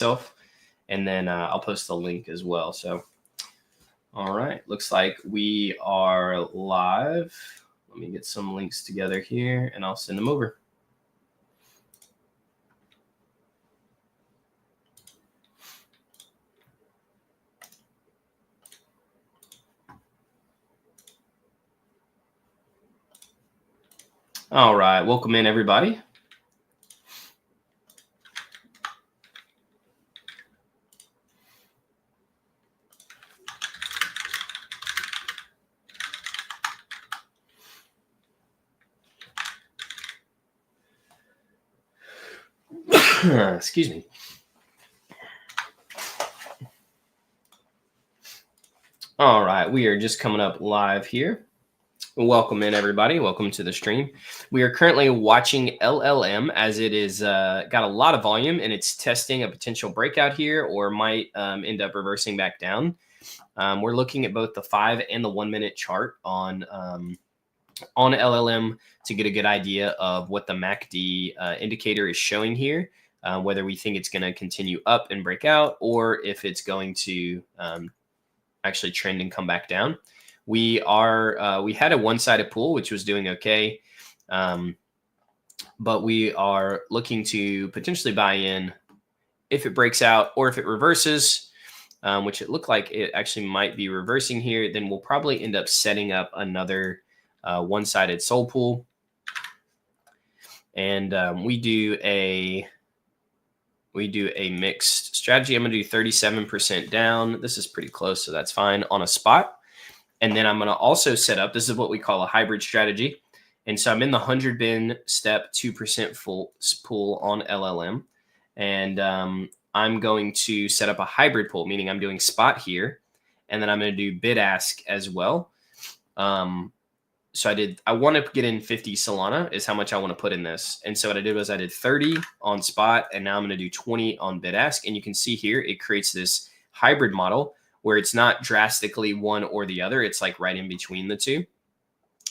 myself, and then I'll post the link as well. So, all right, looks like we are live. Let me get some links together here, and I'll send them over. All right, welcome in, everybody. Excuse me. All right, we are just coming up live here. Welcome in, everybody. Welcome to the stream. We are currently watching LLM as it is got a lot of volume, and it's testing a potential breakout here, or might end up reversing back down. We're looking at both the 5 and the 1 minute chart on LLM to get a good idea of what the MACD indicator is showing here, whether we think it's going to continue up and break out, or if it's going to actually trend and come back down. We had a one-sided pool, which was doing okay. But we are looking to potentially buy in if it breaks out, or if it reverses, which it looked like it actually might be reversing here, then we'll probably end up setting up another one-sided Sol pool. And we do a mixed strategy. I'm going to do 37% down. This is pretty close, so that's fine on a spot. And then I'm going to also set up, this is what we call a hybrid strategy. And so I'm in the 100 bin step 2% full pool on LLM. And I'm going to set up a hybrid pool, meaning I'm doing spot here. And then I'm going to do bid ask as well. So I want to get in 50 Solana is how much I want to put in this. And so what I did was I did 30 on spot, and now I'm going to do 20 on bid ask. And you can see here, it creates this hybrid model where it's not drastically one or the other. It's like right in between the two.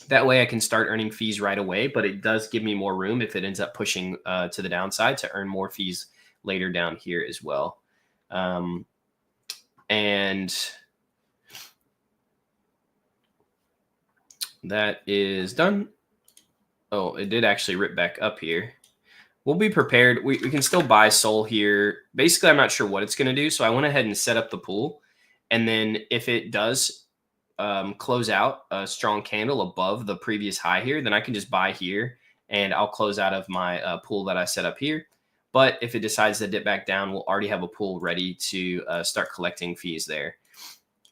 That way I can start earning fees right away, but it does give me more room if it ends up pushing to the downside to earn more fees later down here as well. And that is done. Oh, it did actually rip back up here. We'll be prepared. We can still buy Sol here. Basically, I'm not sure what it's going to do. So I went ahead and set up the pool. And then if it does close out a strong candle above the previous high here, then I can just buy here and I'll close out of my pool that I set up here. But if it decides to dip back down, we'll already have a pool ready to start collecting fees there.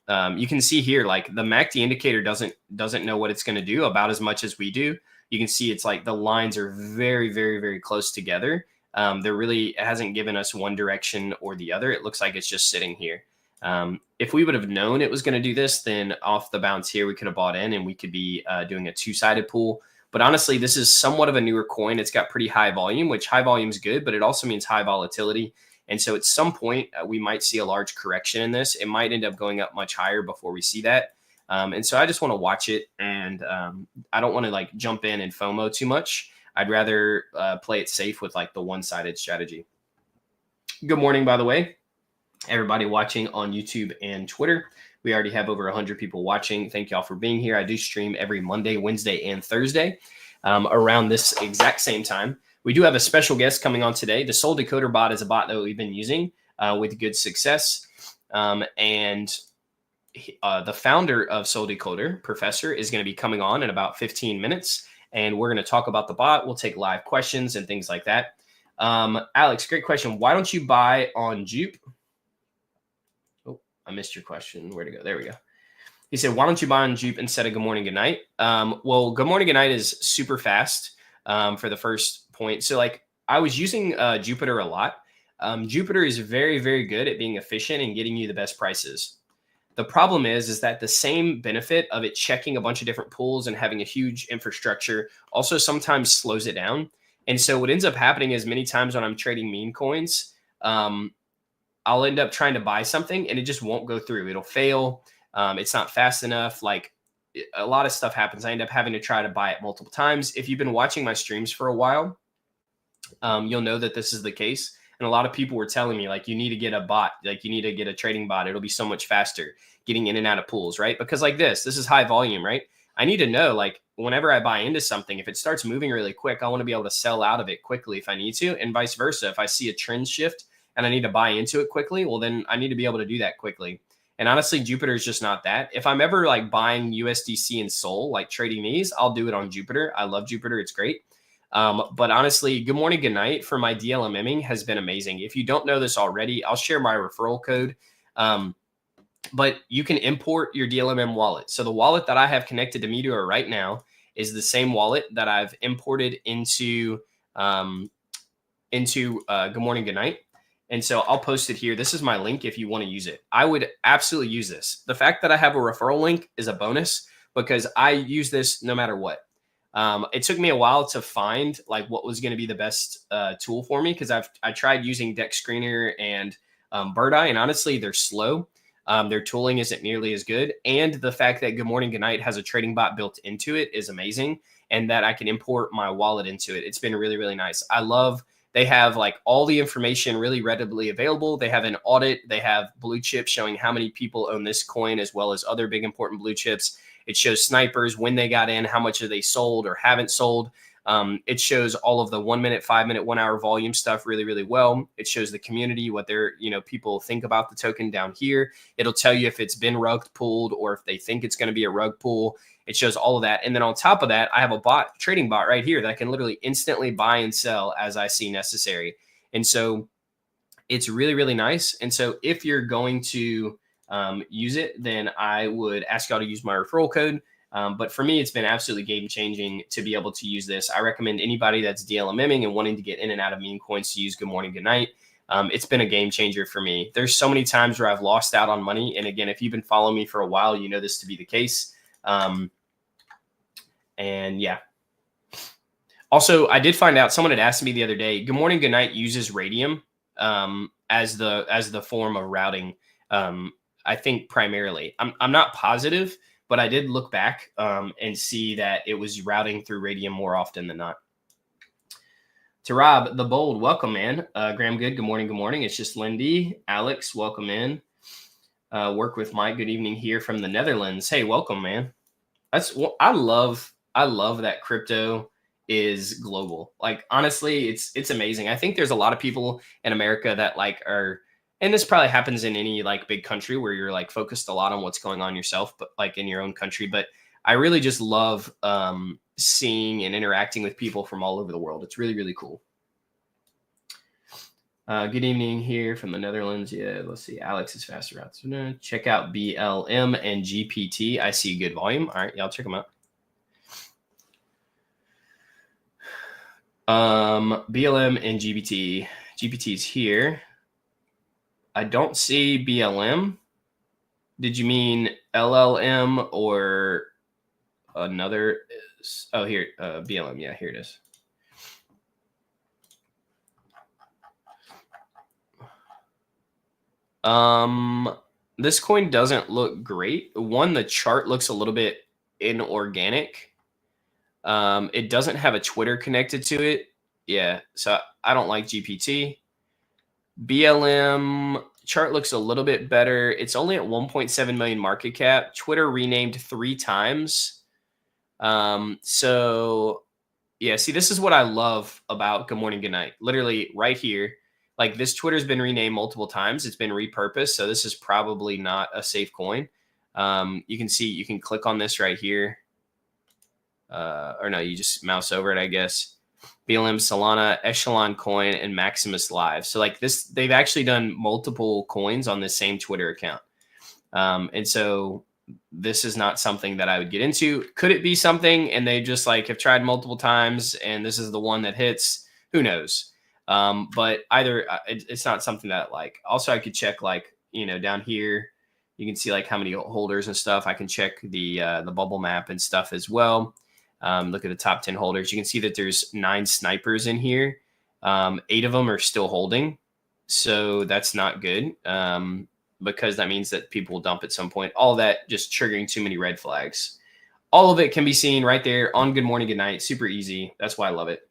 You can see here, like the MACD indicator doesn't know what it's going to do about as much as we do. You can see it's like the lines are very, very, very close together. It hasn't given us one direction or the other. It looks like it's just sitting here. If we would have known it was going to do this, then off the bounce here, we could have bought in and we could be doing a two-sided pool. But honestly, this is somewhat of a newer coin. It's got pretty high volume, which high volume is good, but it also means high volatility. And so at some point, we might see a large correction in this. It might end up going up much higher before we see that. And so I just want to watch it, and I don't want to like jump in and FOMO too much. I'd rather play it safe with like the one-sided strategy. Good morning, by the way, everybody watching on YouTube and Twitter. We already have over 100 people watching. Thank y'all for being here. I do stream every Monday, Wednesday, and Thursday around this exact same time. We do have a special guest coming on today. The Soul Decoder bot is a bot that we've been using with good success. And the founder of Soul Decoder, Professor, is going to be coming on in about 15 minutes. And we're going to talk about the bot. We'll take live questions and things like that. Alex, great question. Why don't you buy on Jupe? Oh, I missed your question. Where'd it go? There we go. He said, why don't you buy on Jupe instead of good morning, good night? Well, good morning, good night is super fast for the first point. So like I was using Jupiter a lot. Jupiter is very, very good at being efficient and getting you the best prices. The problem is that the same benefit of it checking a bunch of different pools and having a huge infrastructure also sometimes slows it down. And so what ends up happening is many times when I'm trading meme coins, I'll end up trying to buy something and it just won't go through. It'll fail. It's not fast enough. Like a lot of stuff happens. I end up having to try to buy it multiple times. If you've been watching my streams for a while, you'll know that this is the case. And a lot of people were telling me, like, you need to get a bot, like you need to get a trading bot. It'll be so much faster getting in and out of pools, right? Because like this is high volume, right? I need to know, like, whenever I buy into something, if it starts moving really quick, I want to be able to sell out of it quickly if I need to, and vice versa. If I see a trend shift and I need to buy into it quickly, well, then I need to be able to do that quickly. And honestly, Jupiter is just not that. If I'm ever like buying USDC and Sol, like trading these, I'll do it on Jupiter. I love Jupiter. It's great. But honestly, good morning, good night for my DLMMing has been amazing. If you don't know this already, I'll share my referral code. But you can import your DLMM wallet. So the wallet that I have connected to Meteora right now is the same wallet that I've imported into Good Morning, Good Night. And so I'll post it here. This is my link if you want to use it. I would absolutely use this. The fact that I have a referral link is a bonus because I use this no matter what. It took me a while to find like what was going to be the best tool for me because I tried using Deck Screener and Bird Eye, and honestly, they're slow. Their tooling isn't nearly as good. And the fact that Good Morning, Good Night has a trading bot built into it is amazing. And that I can import my wallet into it. It's been really, really nice. I love, they have like all the information really readily available. They have an audit. They have blue chips showing how many people own this coin as well as other big important blue chips. It shows snipers, when they got in, how much have they sold or haven't sold. It shows all of the 1 minute, 5 minute, 1 hour volume stuff really, really well. It shows the community, what their, people think about the token down here. It'll tell you if it's been rug pulled or if they think it's going to be a rug pull. It shows all of that. And then on top of that, I have a trading bot right here that I can literally instantly buy and sell as I see necessary. And so it's really, really nice. And so if you're going to use it, then I would ask y'all to use my referral code. But for me, it's been absolutely game changing to be able to use this. I recommend anybody that's DLMMing and wanting to get in and out of meme coins to use Good Morning, Good Night. It's been a game changer for me. There's so many times where I've lost out on money. And again, if you've been following me for a while, you know this to be the case. And yeah. Also, I did find out, someone had asked me the other day, Good Morning, Good Night uses Radium as the form of routing. I think primarily. I'm not positive, but I did look back and see that it was routing through Radium more often than not. To Rob, the Bold, welcome, man. Graham Good, good morning, good morning. It's just Lindy. Alex, welcome in. Work with Mike, good evening here from the Netherlands. Hey, welcome, man. I love that crypto is global. Like, honestly, it's amazing. I think there's a lot of people in America that like are, and this probably happens in any like big country where you're like focused a lot on what's going on yourself, but like in your own country. But I really just love seeing and interacting with people from all over the world. It's really, really cool. Good evening here from the Netherlands. Yeah, let's see. Alex is faster routes. Check out BLM and GPT. I see good volume. All right, y'all check them out. BLM and GPT. GPT is here. I don't see BLM. Did you mean LLM or another? Oh, here, BLM. Yeah, here it is. This coin doesn't look great. One, the chart looks a little bit inorganic. It doesn't have a Twitter connected to it. Yeah, so I don't like GPT. BLM chart looks a little bit better. It's only at 1.7 million market cap. Twitter renamed 3 times. So yeah, see, this is what I love about Good Morning, Good Night. Literally right here. Like, this Twitter's been renamed multiple times. It's been repurposed. So this is probably not a safe coin. You can see, you can click on this right here. Or no, you just mouse over it, I guess. BLM, Solana, Echelon Coin, and Maximus Live. So like this, they've actually done multiple coins on the same Twitter account. And so this is not something that I would get into. Could it be something and they just like have tried multiple times and this is the one that hits? Who knows? But either it's not something that like, also I could check like, down here, you can see like how many holders and stuff. I can check the bubble map and stuff as well. Look at the top 10 holders. You can see that there's 9 snipers in here. 8 of them are still holding. So that's not good because that means that people will dump at some point. All that just triggering too many red flags. All of it can be seen right there on Good Morning, Good Night. Super easy. That's why I love it.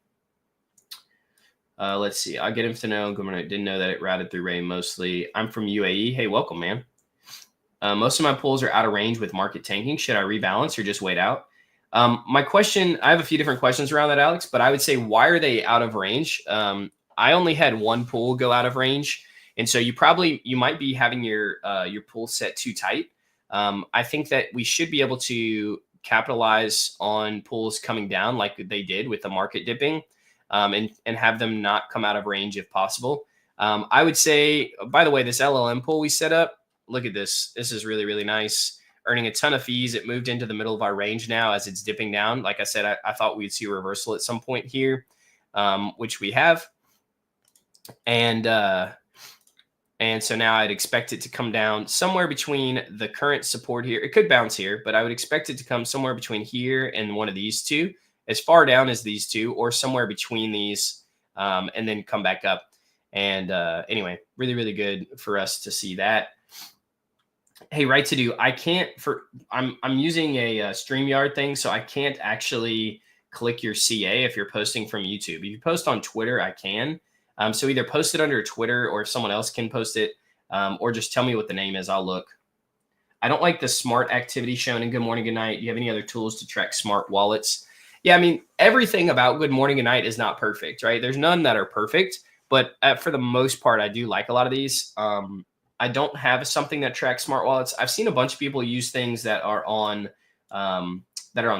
Let's see. I'll get him to know. Good morning. Didn't know that it routed through Ray mostly. I'm from UAE. Hey, welcome, man. Most of my pools are out of range with market tanking. Should I rebalance or just wait out? My question, I have a few different questions around that, Alex, but I would say, why are they out of range? I only had one pool go out of range. And so you might be having your pool set too tight. I think that we should be able to capitalize on pools coming down like they did with the market dipping, and have them not come out of range if possible. I would say, by the way, this LLM pool we set up, look at this. This is really, really nice. Earning a ton of fees. It moved into the middle of our range now as it's dipping down. Like I said, I thought we'd see a reversal at some point here, which we have. And so now I'd expect it to come down somewhere between the current support here. It could bounce here, but I would expect it to come somewhere between here and one of these two, as far down as these two, or somewhere between these, and then come back up. And anyway, really, really good for us to see that. Hey, right to do. I'm using a StreamYard thing, so I can't actually click your CA if you're posting from YouTube. If you post on Twitter, I can. So either post it under Twitter, or if someone else can post it, or just tell me what the name is. I'll look. I don't like the smart activity shown in Good Morning, Good Night. Do you have any other tools to track smart wallets? Yeah, I mean, everything about Good Morning, Good Night is not perfect, right? There's none that are perfect, but for the most part, I do like a lot of these. I don't have something that tracks smart wallets. I've seen a bunch of people use things that are on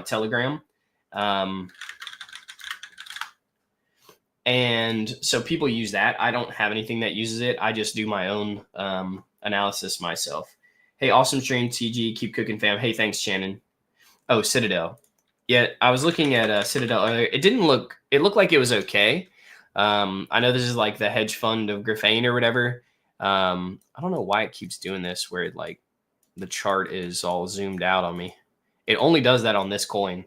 Telegram. And so people use that. I don't have anything that uses it. I just do my own analysis myself. Hey, awesome stream, TG. Keep cooking, fam. Hey, thanks, Shannon. Oh, Citadel. Yeah, I was looking at Citadel earlier. It looked like it was okay. I know this is like the hedge fund of Graphane or whatever. I don't know why it keeps doing this, where like the chart is all zoomed out on me. It only does that on this coin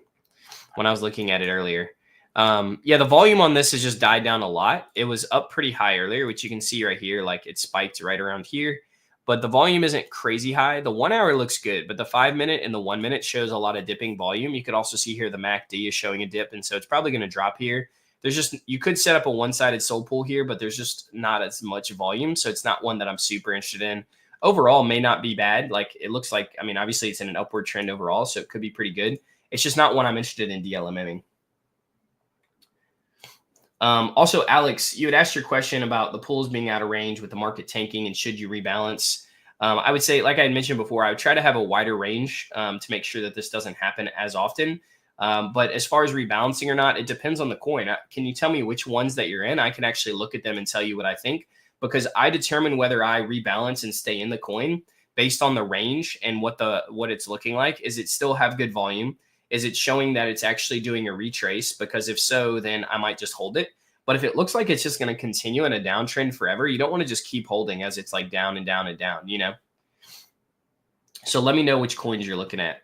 when I was looking at it earlier. Yeah, the volume on this has just died down a lot. It was up pretty high earlier, which you can see right here. Like it spiked right around here, but the volume isn't crazy high. The 1 hour looks good, but the 5 minute and the 1 minute shows a lot of dipping volume. You could also see here the MACD is showing a dip, and so it's probably going to drop here. You could set up a one-sided soul pool here, but there's just not as much volume. So it's not one that I'm super interested in. Overall, may not be bad. Like it looks like, I mean, obviously it's in an upward trend overall, so it could be pretty good. It's just not one I'm interested in DLMMing. Also, Alex, you had asked your question about the pools being out of range with the market tanking and should you rebalance. I would say, like I had mentioned before, I would try to have a wider range to make sure that this doesn't happen as often. But as far as rebalancing or not, it depends on the coin. Can you tell me which ones that you're in? I can actually look at them and tell you what I think, because I determine whether I rebalance and stay in the coin based on the range and what it's looking like. Is it still have good volume? Is it showing that it's actually doing a retrace? Because if so, then I might just hold it. But if it looks like it's just going to continue in a downtrend forever, you don't want to just keep holding as it's like down and down and down, you know? So let me know which coins you're looking at.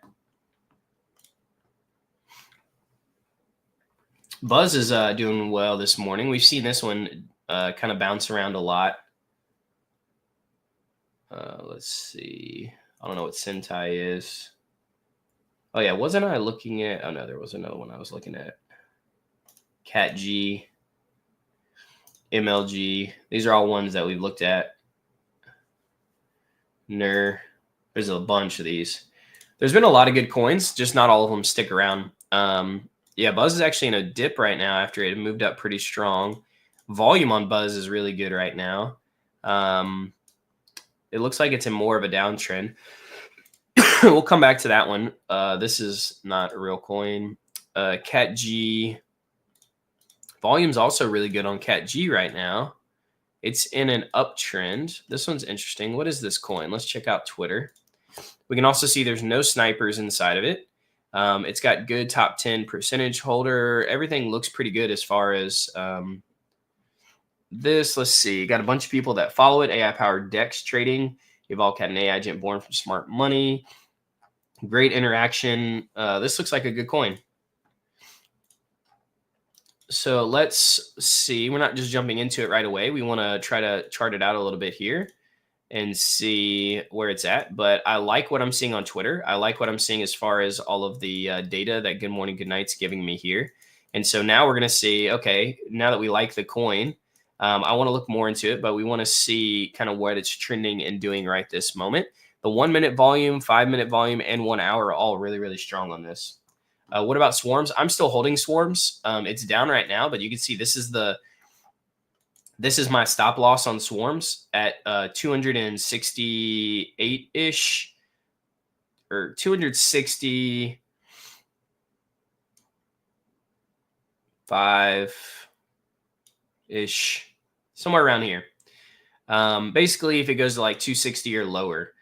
Buzz is doing well this morning. We've seen this one kind of bounce around a lot. Let's see. I don't know what Sentai is. Oh, yeah. Wasn't I looking at? Oh, no, there was another one I was looking at. CatG, MLG. These are all ones that we've looked at. NER. There's a bunch of these. There's been a lot of good coins, just not all of them stick around. Yeah, Buzz is actually in a dip right now after it moved up pretty strong. Volume on Buzz is really good right now. It looks like it's in more of a downtrend. We'll come back to that one. This is not a real coin. CatG. Volume's also really good on CatG right now. It's in an uptrend. This one's interesting. What is this coin? Let's check out Twitter. We can also see there's no snipers inside of it. It's got good top 10 percentage holder. Everything looks pretty good as far as this. Let's see. Got a bunch of people that follow it. AI-powered DEX trading. You've all got an AI agent born from smart money. Great interaction. This looks like a good coin. So let's see. We're not just jumping into it right away. We want to try to chart it out a little bit here and see where it's at. But I like what I'm seeing on Twitter. I like what I'm seeing as far as all of the data that Good Morning, Good Night's giving me here. And so now we're going to see, okay, now that we like the coin, I want to look more into it, but we want to see kind of what it's trending and doing right this moment. The 1 minute volume, 5 minute volume, and 1 hour are all really, really strong on this. What about swarms? I'm still holding swarms. It's down right now, but you can see this is my stop loss on swarms at 268-ish or 265-ish, somewhere around here. Basically, if it goes to like 260 or lower,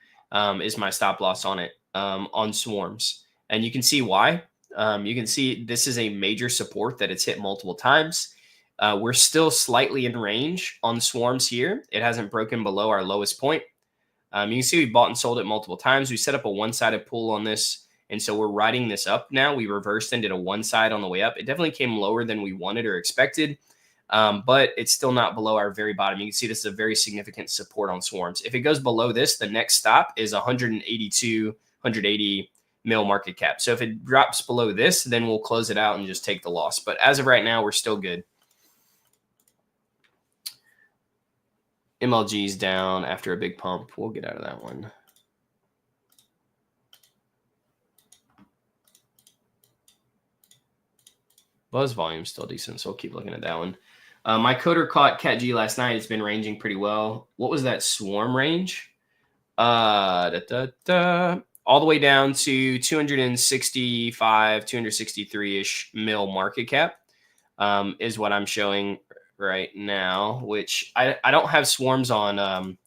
is my stop loss on it, on swarms. And you can see why. You can see this is a major support that it's hit multiple times. We're still slightly in range on swarms here. It hasn't broken below our lowest point. You can see we bought and sold it multiple times. We set up a one-sided pull on this, and so we're riding this up now. We reversed and did a one side on the way up. It definitely came lower than we wanted or expected, but it's still not below our very bottom. You can see this is a very significant support on swarms. If it goes below this, the next stop is 180 mil market cap. So if it drops below this, then we'll close it out and just take the loss. But as of right now, we're still good. MLG's down after a big pump. We'll get out of that one. Buzz volume's still decent, so we'll keep looking at that one. My coder caught Cat G last night. It's been ranging pretty well. What was that swarm range? All the way down to 265, 263-ish mil market cap is what I'm showing right now, which I don't have swarms on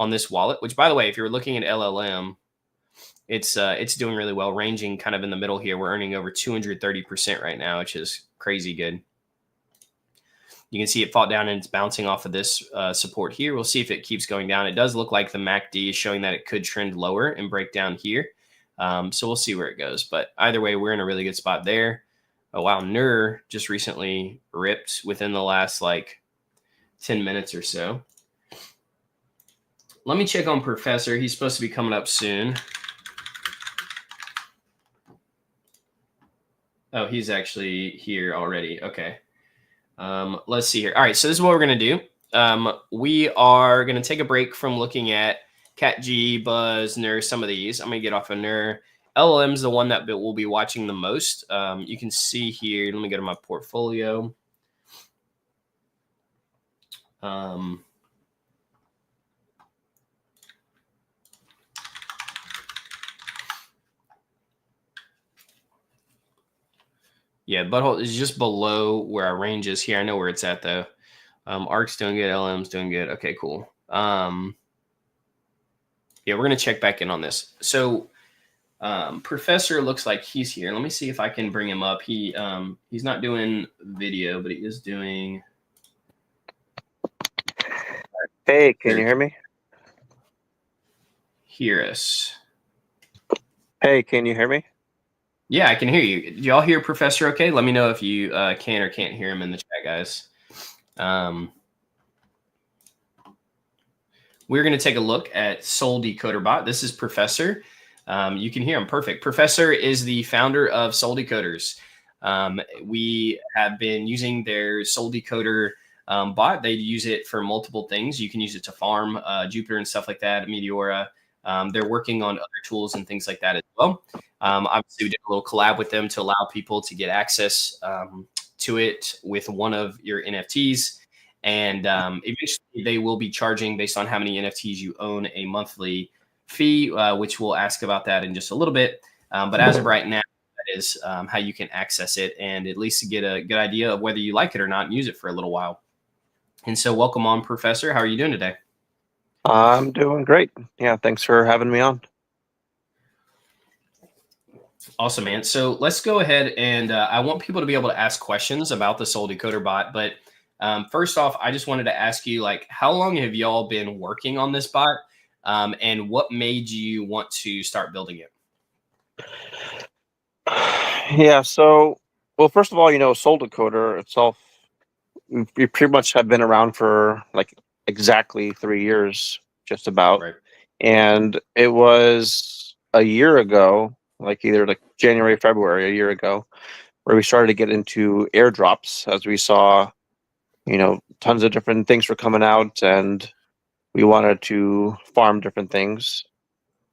this wallet, which, by the way, if you're looking at LLM, it's doing really well, ranging kind of in the middle here. We're earning over 230% right now, which is crazy good. You can see it fought down and it's bouncing off of this support here. We'll see if it keeps going down. It does look like the MACD is showing that it could trend lower and break down here. So we'll see where it goes. But either way, we're in a really good spot there. Oh, wow. NER just recently ripped within the last like 10 minutes or so. Let me check on Professor. He's supposed to be coming up soon. Oh, he's actually here already. Okay. Let's see here. All right, so this is what we're going to do. We are going to take a break from looking at Cat G, Buzz, NER, some of these. I'm going to get off of NER. LLM is the one that we'll be watching the most. You can see here. Let me go to my portfolio. Yeah, Butthole is just below where our range is here. I know where it's at, though. ARC's doing good. LM's doing good. Okay, cool. Yeah, we're going to check back in on this. So Professor looks like he's here. Let me see if I can bring him up. He's not doing video, but he is doing... Hey, can you hear me? Hear us. Hey, can you hear me? Yeah, I can hear you. Do y'all hear Professor okay? Let me know if you can or can't hear him in the chat, guys. We're going to take a look at Soul Decoder bot. This is Professor. You can hear him perfect. Professor is the founder of Soul Decoders. We have been using their Soul Decoder bot. They use it for multiple things. You can use it to farm Jupiter and stuff like that, Meteora. They're working on other tools and things like that as well. Obviously, we did a little collab with them to allow people to get access to it with one of your NFTs. And eventually, they will be charging based on how many NFTs you own a monthly fee, which we'll ask about that in just a little bit. But as of right now, that is how you can access it and at least get a good idea of whether you like it or not and use it for a little while. And so welcome on, Professor. How are you doing today? I'm doing great. Yeah, thanks for having me on. Awesome, man. So let's go ahead and I want people to be able to ask questions about the Soul Decoder bot. But first off, I just wanted to ask you, like, how long have y'all been working on this bot? And what made you want to start building it? Yeah, so, well, first of all, Soul Decoder itself, we pretty much have been around for like exactly 3 years, just about. Right. And it was a year ago, like either like January, February, a year ago, where we started to get into airdrops as we saw, tons of different things were coming out, and we wanted to farm different things.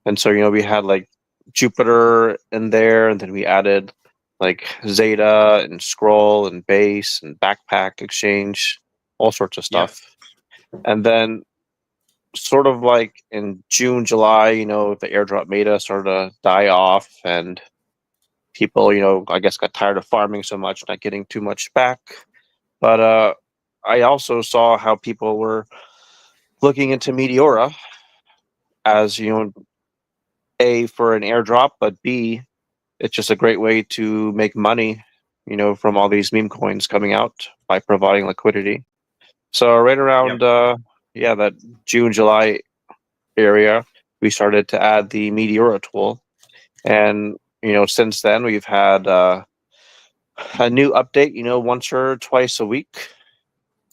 And so, we had like Jupiter in there, and then we added like Zeta and Scroll and Base and Backpack Exchange, all sorts of Yeah. stuff. And then sort of like in June, July, the airdrop meta started to die off, and people, I guess got tired of farming so much, not getting too much back. But I also saw how people were looking into Meteora as, A, for an airdrop, but B, it's just a great way to make money, from all these meme coins coming out by providing liquidity. So right around, that June, July area, we started to add the Meteora tool. And, since then we've had a new update, once or twice a week,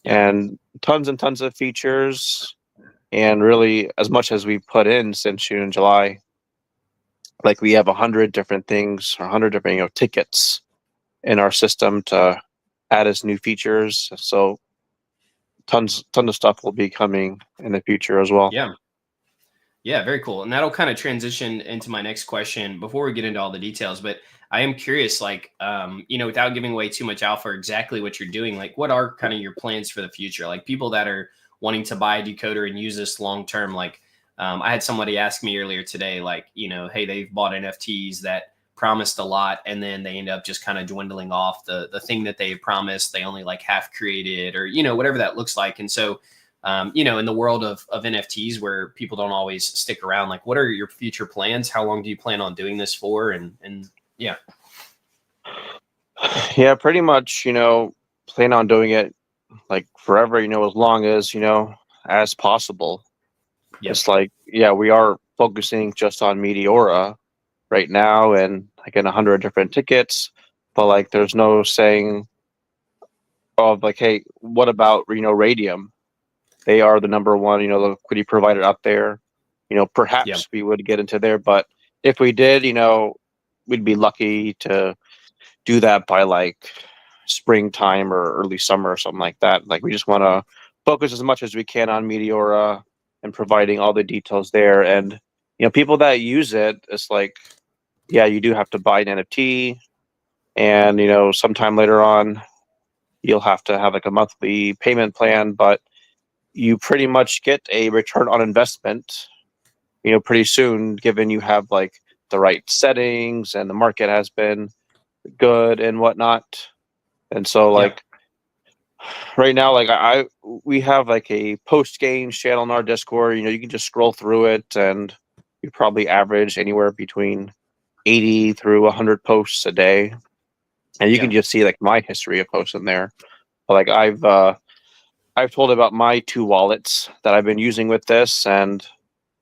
and tons of features. And really, as much as we put in since June and July, like we have 100 different things, or 100 different tickets in our system to add as new features. So tons of stuff will be coming in the future as well. Yeah, very cool. And that'll kind of transition into my next question before we get into all the details. But I am curious, like, without giving away too much alpha, exactly what you're doing, like, what are kind of your plans for the future? Like, people that are wanting to buy a decoder and use this long term, like, I had somebody ask me earlier today, like, hey, they've bought NFTs that promised a lot, and then they end up just kind of dwindling off the thing that they promised. They only like half created, or whatever that looks like. And so in the world of NFTs where people don't always stick around, like, what are your future plans? How long do you plan on doing this for? And yeah. Yeah, pretty much, plan on doing it like forever, as long as possible. Yep. It's like, we are focusing just on Meteora right now, and again, 100 different tickets, but like, there's no saying of like, hey, what about, Radium? They are the number one, liquidity provider out there. Perhaps we would get into there, but if we did, we'd be lucky to do that by like springtime or early summer or something like that. Like, we just want to focus as much as we can on Meteora and providing all the details there. And, people that use it, it's like, you do have to buy an NFT, and, sometime later on, you'll have to have like a monthly payment plan, but you pretty much get a return on investment, pretty soon, given you have like the right settings and the market has been good and whatnot. And so like right now, like we have like a post game channel in our Discord. You can just scroll through it, and you probably average anywhere between 80 through 100 posts a day, and you can just see like my history of posts in there. Like, I've told about my 2 wallets that I've been using with this, and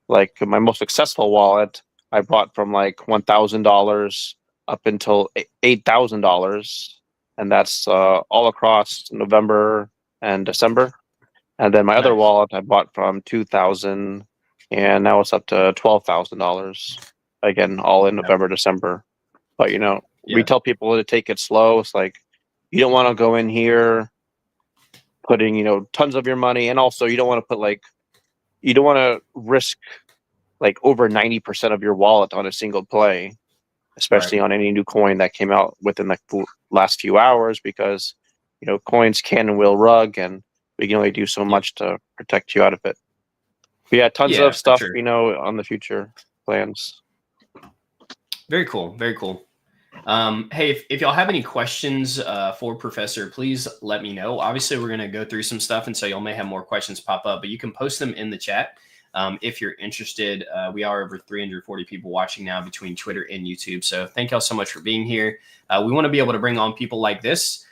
like my most successful wallet I bought from like $1,000 up until $8,000, and that's all across November and December. And then my other wallet I bought from $2,000, and now it's up to $12,000. Again, all in November, December. But we tell people to take it slow. It's like, you don't want to go in here putting tons of your money, and also you don't want to risk like over 90% of your wallet on a single play, especially on any new coin that came out within the last few hours, because coins can and will rug, and we can only do so much to protect you out of it. But tons of stuff on the future plans. Very cool. Hey, if y'all have any questions for Professor, please let me know. Obviously, we're going to go through some stuff, and so y'all may have more questions pop up, but you can post them in the chat if you're interested. We are over 340 people watching now between Twitter and YouTube, so thank y'all so much for being here. We want to be able to bring on people like this,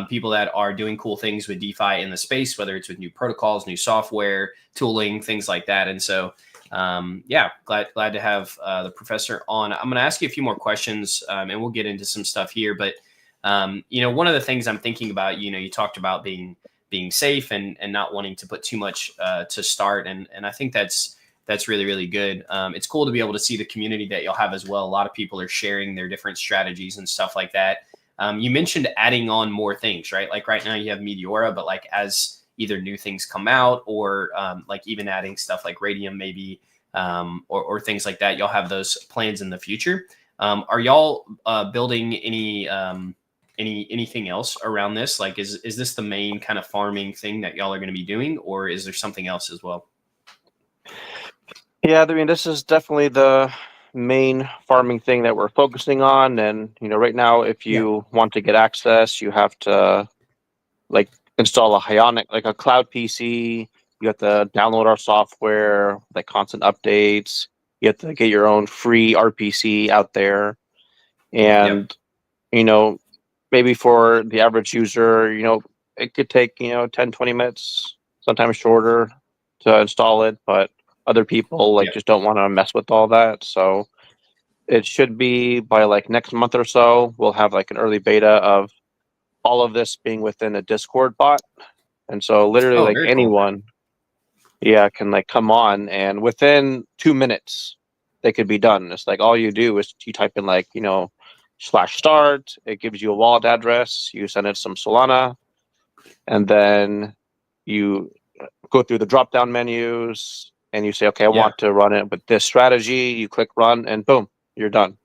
people that are doing cool things with DeFi in the space, whether it's with new protocols, new software, tooling, things like that. And so glad to have the professor on. I'm going to ask you a few more questions, and we'll get into some stuff here. But one of the things I'm thinking about, you talked about being safe and not wanting to put too much to start, and I think that's really, really good. It's cool to be able to see the community that you'll have as well. A lot of people are sharing their different strategies and stuff like that. You mentioned adding on more things, right? Like right now you have Meteora, but like as either new things come out or like even adding stuff like Radium maybe or things like that, y'all have those plans in the future. Are y'all building anything else around this? Like, is this the main kind of farming thing that y'all are going to be doing, or is there something else as well? Yeah, I mean, this is definitely the main farming thing that we're focusing on. And, right now, if you want to get access, you have to like install a Hyonic, like a cloud PC. You have to download our software, like constant updates. You have to get your own free RPC out there. Yep. And, maybe for the average user, it could take, 10, 20 minutes, sometimes shorter to install it. But other people like Yep. just don't want to mess with all that. So it should be by like next month or so, we'll have like an early beta of all of this being within a Discord bot. And so literally Oh, like very cool. anyone, yeah, can like come on and within 2 minutes they could be done. It's like all you do is you type in like, /start, it gives you a wallet address, you send it some Solana, and then you go through the drop down menus and you say, okay, I Yeah, want to run it with this strategy. You click run and boom, you're done.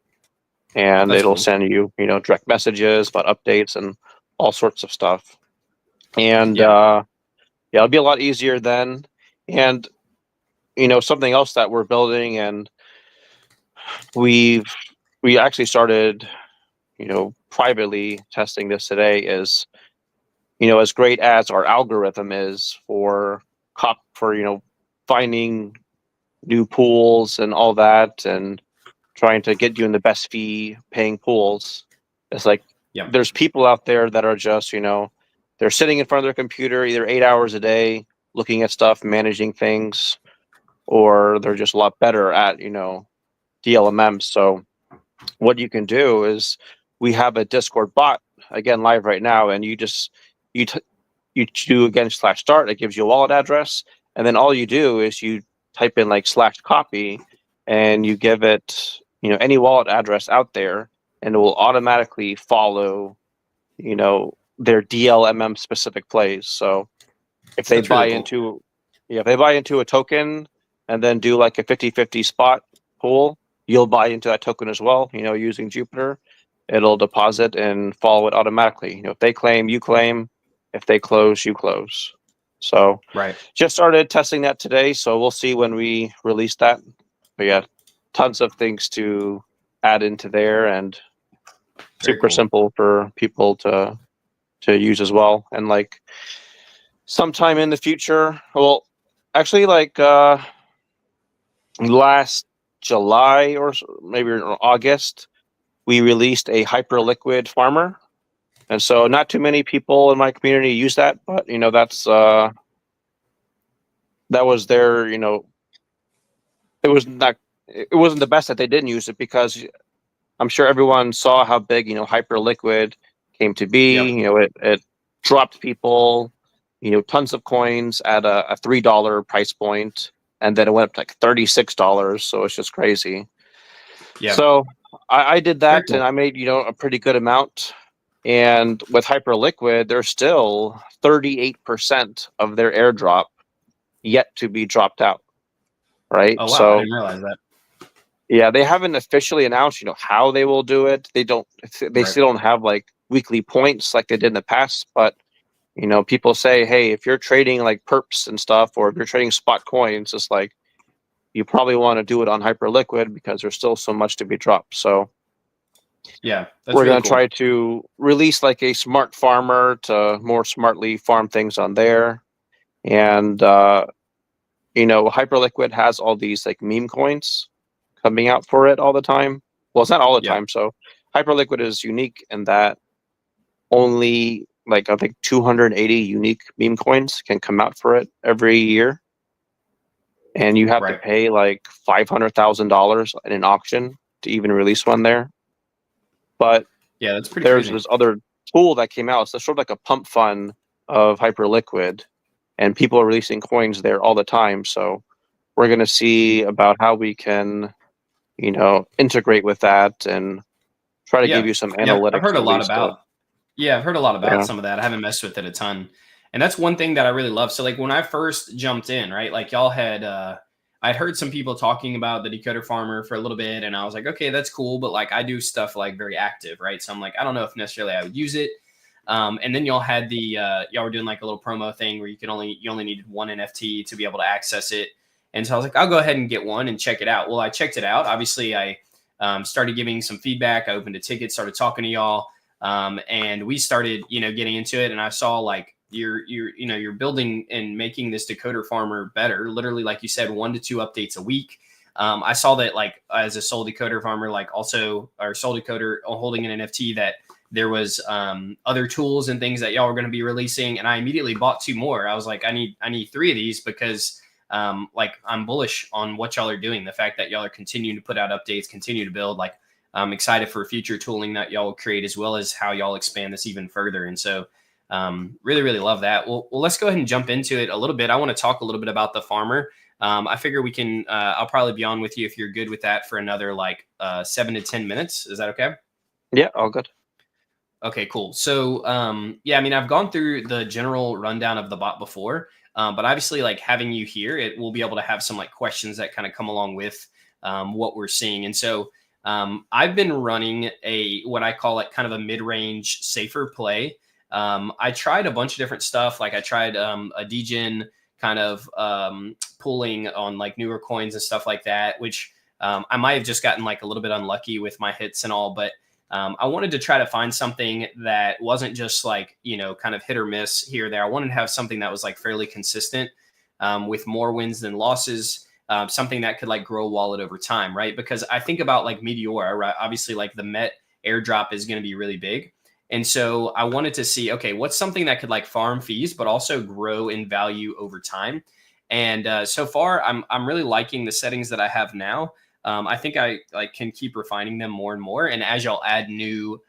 And that's it'll cool. send you, direct messages about updates and all sorts of stuff. And Yeah. yeah, it'll be a lot easier then. And something else that we're building, and we actually started, privately testing this today, is as great as our algorithm is for finding new pools and all that, and trying to get you in the best fee paying pools. It's like Yep. there's people out there that are just, they're sitting in front of their computer either 8 hours a day looking at stuff, managing things, or they're just a lot better at, DLMM. So what you can do is we have a Discord bot again live right now, and you just you you do again /start. It gives you a wallet address, and then all you do is you type in like /copy, and you give it any wallet address out there, and it will automatically follow their DLMM specific plays. So if they That's buy really cool. into if they buy into a token and then do like a 50-50 spot pool, you'll buy into that token as well, using Jupiter. It'll deposit and follow it automatically. If they claim, you claim. If they close, you close. So Right. just started testing that today, so we'll see when we release that. But yeah, tons of things to add into there, and Very super cool. simple for people to use as well. And like sometime in the future, well, actually like last July or maybe August, we released a Hyperliquid farmer. And so not too many people in my community use that, but that's that was their, it was not, it wasn't the best that they didn't use it, because I'm sure everyone saw how big, Hyperliquid came to be. Yep. It dropped people, tons of coins at a $3 price point, and then it went up to like $36. So it's just crazy. Yeah. So I did Very that, and cool. I made a pretty good amount. And with Hyperliquid, there's still 38% of their airdrop yet to be dropped out. Right. Oh wow, I So didn't realize that. yeah, they haven't officially announced, how they will do it. They Right. still don't have like weekly points like they did in the past. But, people say, hey, if you're trading like perps and stuff, or if you're trading spot coins, it's like you probably want to do it on Hyperliquid because there's still so much to be dropped. So Yeah, that's we're really going to cool. try to release like a smart farmer to more smartly farm things on there. And, Hyperliquid has all these like meme coins coming out for it all the time. Well, it's not all the Yep. time. So Hyperliquid is unique in that only like I think 280 unique meme coins can come out for it every year, and you have to Right. pay like $500,000 in an auction to even release one there. But Yeah, that's pretty there's crazy. this other tool that came out. So it's sort of like a pump fund of Hyperliquid, and people are releasing coins there all the time. So we're going to see about how we can, integrate with that and try to give Yeah. you some Yeah, I've analytics heard a at lot least. about Yeah, I've heard a lot about Yeah. some of that. I haven't messed with it a ton. And that's one thing that I really love. So like when I first jumped in, right? Like y'all had I'd heard some people talking about the decoder farmer for a little bit and I was like, okay, that's cool, but like I do stuff like very active, right? So I'm like, I don't know if necessarily I would use it. And then y'all had the y'all were doing like a little promo thing where you only needed one NFT to be able to access it. And so I was like, I'll go ahead and get one and check it out. Well, I checked it out. Obviously, I started giving some feedback. I opened a ticket, started talking to y'all. And we started, getting into it, and I saw like you're building and making this decoder farmer better. Literally, like you said, 1 to 2 updates a week. I saw that like as a Soul Decoder farmer, like also our Soul Decoder holding an NFT that there was other tools and things that y'all were going to be releasing, and I immediately bought 2 more. I was like, I need 3 of these because like I'm bullish on what y'all are doing. The fact that y'all are continuing to put out updates, continue to build, like I'm excited for future tooling that y'all will create, as well as how y'all expand this even further. And so really, really love that. Well, let's go ahead and jump into it a little bit. I want to talk a little bit about the farmer. I figure we can, I'll probably be on with you if you're good with that for another like 7 to 10 minutes. Is that okay? Yeah, all good. Okay, cool. So, yeah, I mean, I've gone through the general rundown of the bot before, but obviously, like having you here, it will be able to have some like questions that kind of come along with what we're seeing. And so, I've been running what I call it kind of a mid-range safer play. I tried a bunch of different stuff. Like I tried a degen kind of pulling on like newer coins and stuff like that, which I might have just gotten like a little bit unlucky with my hits and all, but I wanted to try to find something that wasn't just like, kind of hit or miss here or there. I wanted to have something that was like fairly consistent with more wins than losses, something that could like grow a wallet over time, right? Because I think about like Meteora, right? Obviously, like the Met airdrop is going to be really big. And so I wanted to see, okay, what's something that could like farm fees, but also grow in value over time. And so far, I'm really liking the settings that I have now. I think I like can keep refining them more and more. And as y'all add new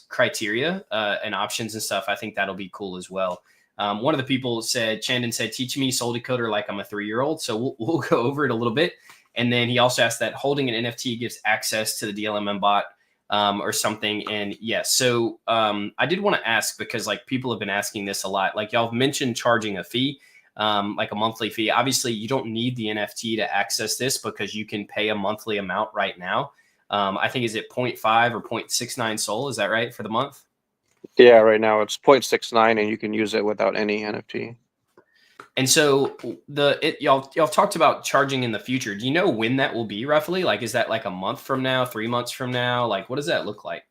criteria and options and stuff, I think that'll be cool as well. One of the people said, Chandon said, teach me Soul Decoder like I'm a 3-year-old. So we'll go over it a little bit. And then he also asked that holding an NFT gives access to the DLMM bot or something. And yes, so I did want to ask because like people have been asking this a lot. Like y'all have mentioned charging a fee. Like a monthly fee. Obviously, you don't need the NFT to access this because you can pay a monthly amount right now. I think is it 0.5 or 0.69 Sol? Is that right for the month? Yeah, right now it's 0.69 and you can use it without any NFT. And so y'all talked about charging in the future. Do you know when that will be roughly? Like, is that like a month from now, 3 months from now? Like, what does that look like?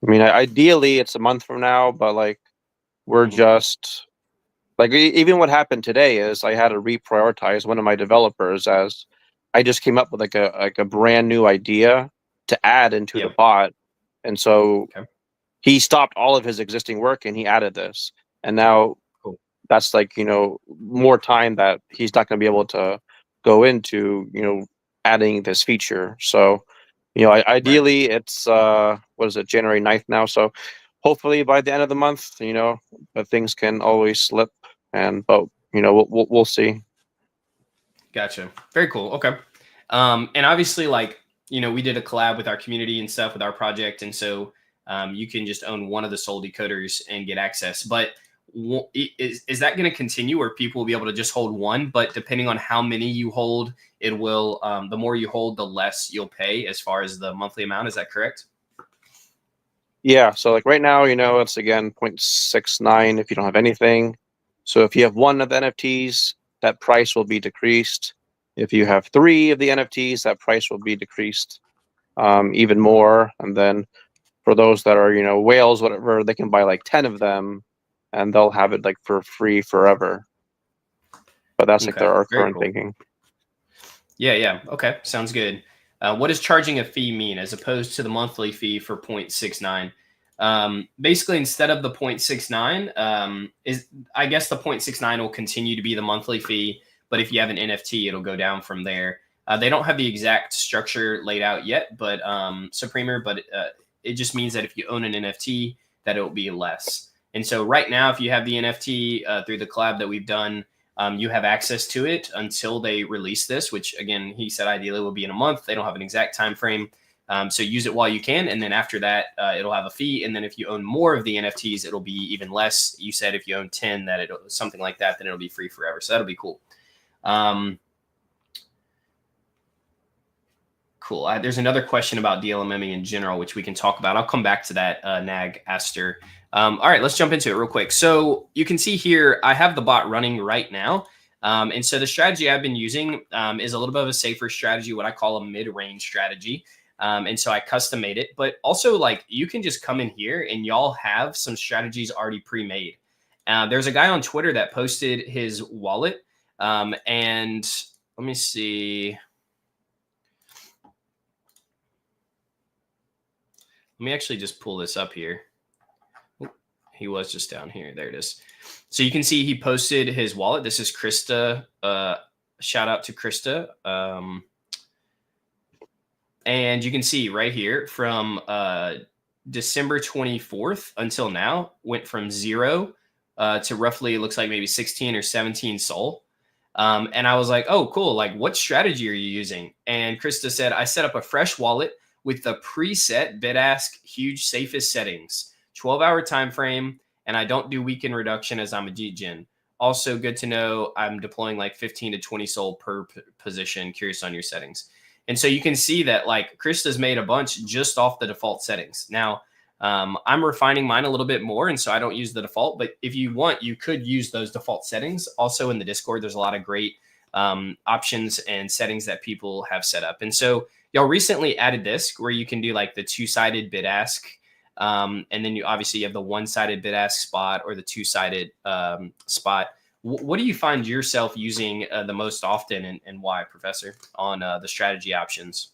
I mean, ideally it's a month from now, but like we're just like even what happened today is I had to reprioritize one of my developers as I just came up with like a brand new idea to add into the Yep. bot, and so Okay. he stopped all of his existing work and he added this, and now Cool. that's like more time that he's not going to be able to go into adding this feature. So Right. ideally it's what is it, January 9th now, so hopefully by the end of the month, but things can always slip, but we'll see. Gotcha. Very cool. Okay. And obviously, like, we did a collab with our community and stuff with our project. And so you can just own one of the Soul Decoders and get access. But is that going to continue where people will be able to just hold one? But depending on how many you hold, it will, the more you hold, the less you'll pay as far as the monthly amount. Is that correct? Yeah, so like right now, it's again 0.69 if you don't have anything. So if you have one of the NFTs, that price will be decreased. If you have 3 of the NFTs, that price will be decreased even more. And then for those that are, whales, whatever, they can buy like 10 of them and they'll have it like for free forever. But that's like Okay. our Very current cool. thinking. Yeah. Yeah. Okay. Sounds good. What does charging a fee mean as opposed to the monthly fee for 0.69? Basically, instead of the 0.69, is I guess the 0.69 will continue to be the monthly fee, but if you have an NFT, it'll go down from there. They don't have the exact structure laid out yet, but Supremer, but it just means that if you own an NFT, that it will be less. And so right now, if you have the NFT through the collab that we've done, you have access to it until they release this, which again, he said ideally will be in a month. They don't have an exact time frame. So use it while you can, and then after that, it'll have a fee. And then if you own more of the NFTs, it'll be even less. You said if you own 10, that it'll something like that, then it'll be free forever. So that'll be cool. Cool. There's another question about DLMMing in general, which we can talk about. I'll come back to that, Nag Aster. All right, let's jump into it real quick. So you can see here, I have the bot running right now. And so the strategy I've been using is a little bit of a safer strategy, what I call a mid-range strategy. And so I custom made it, but also like you can just come in here and y'all have some strategies already pre-made. There's a guy on Twitter that posted his wallet. And let me see. Let me actually just pull this up here. Oh, he was just down here. There it is. So you can see he posted his wallet. This is Krista. Shout out to Krista. And you can see right here from December 24th until now, went from 0 to roughly, it looks like maybe 16 or 17 Sol. And I was like, oh, cool. Like, what strategy are you using? And Krista said, I set up a fresh wallet with the preset bid-ask huge safest settings, 12-hour time frame, and I don't do weekend reduction as I'm a degen. Also good to know I'm deploying like 15 to 20 Sol per position. Curious on your settings. And so you can see that like Krista's made a bunch just off the default settings. Now, I'm refining mine a little bit more, and so I don't use the default. But if you want, you could use those default settings. Also in the Discord, there's a lot of great options and settings that people have set up. And so y'all recently added this where you can do like the two-sided bid-ask. And then you obviously have the one-sided bid-ask spot or the two-sided spot. What do you find yourself using the most often, and why, Professor, on the strategy options?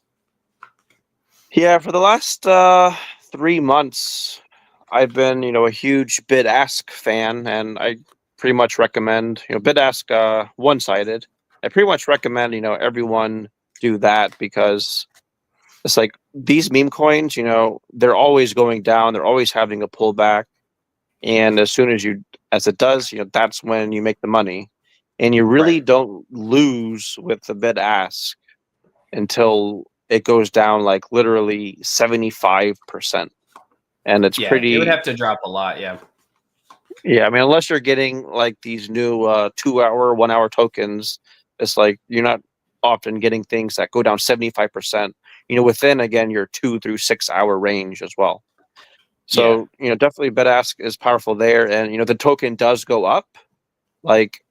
Yeah, for the last 3 months, I've been, a huge bid-ask fan, and I pretty much recommend, bid-ask one-sided. I pretty much recommend, everyone do that because it's like these meme coins, they're always going down. They're always having a pullback. And as soon as it does, that's when you make the money. And you really don't lose with the bid-ask until it goes down like literally 75%. And it's pretty. It would have to drop a lot. Yeah. Yeah. I mean, unless you're getting like these new 2-hour, 1-hour tokens, it's like you're not often getting things that go down 75%, within, again, your 2 through 6 hour range as well. So, definitely bid-ask is powerful there. And, the token does go up. Like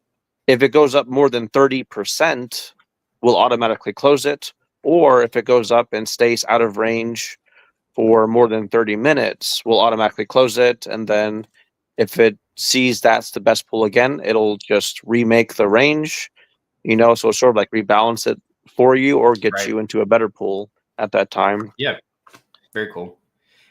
if it goes up more than 30%, we'll automatically close it. Or if it goes up and stays out of range for more than 30 minutes, we'll automatically close it. And then if it sees that's the best pool again, it'll just remake the range, so sort of like rebalance it for you or get you into a better pool at that time. Yeah. Very cool.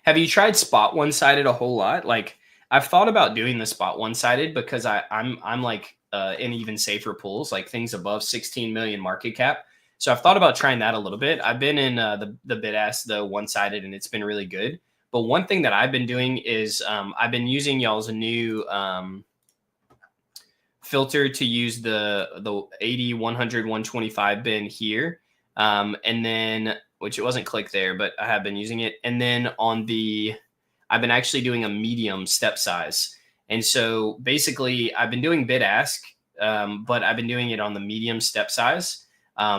Have you tried spot one-sided a whole lot? Like I've thought about doing the spot one-sided because I'm like in even safer pools, like things above 16 million market cap. So I've thought about trying that a little bit. I've been in the bid-ask, the one-sided, and it's been really good. But one thing that I've been doing is I've been using y'all's new filter to use the 80, 100, 125 bin here. And then, which it wasn't click there, but I have been using it. And then I've been actually doing a medium step size. And so basically I've been doing bid-ask, but I've been doing it on the medium step size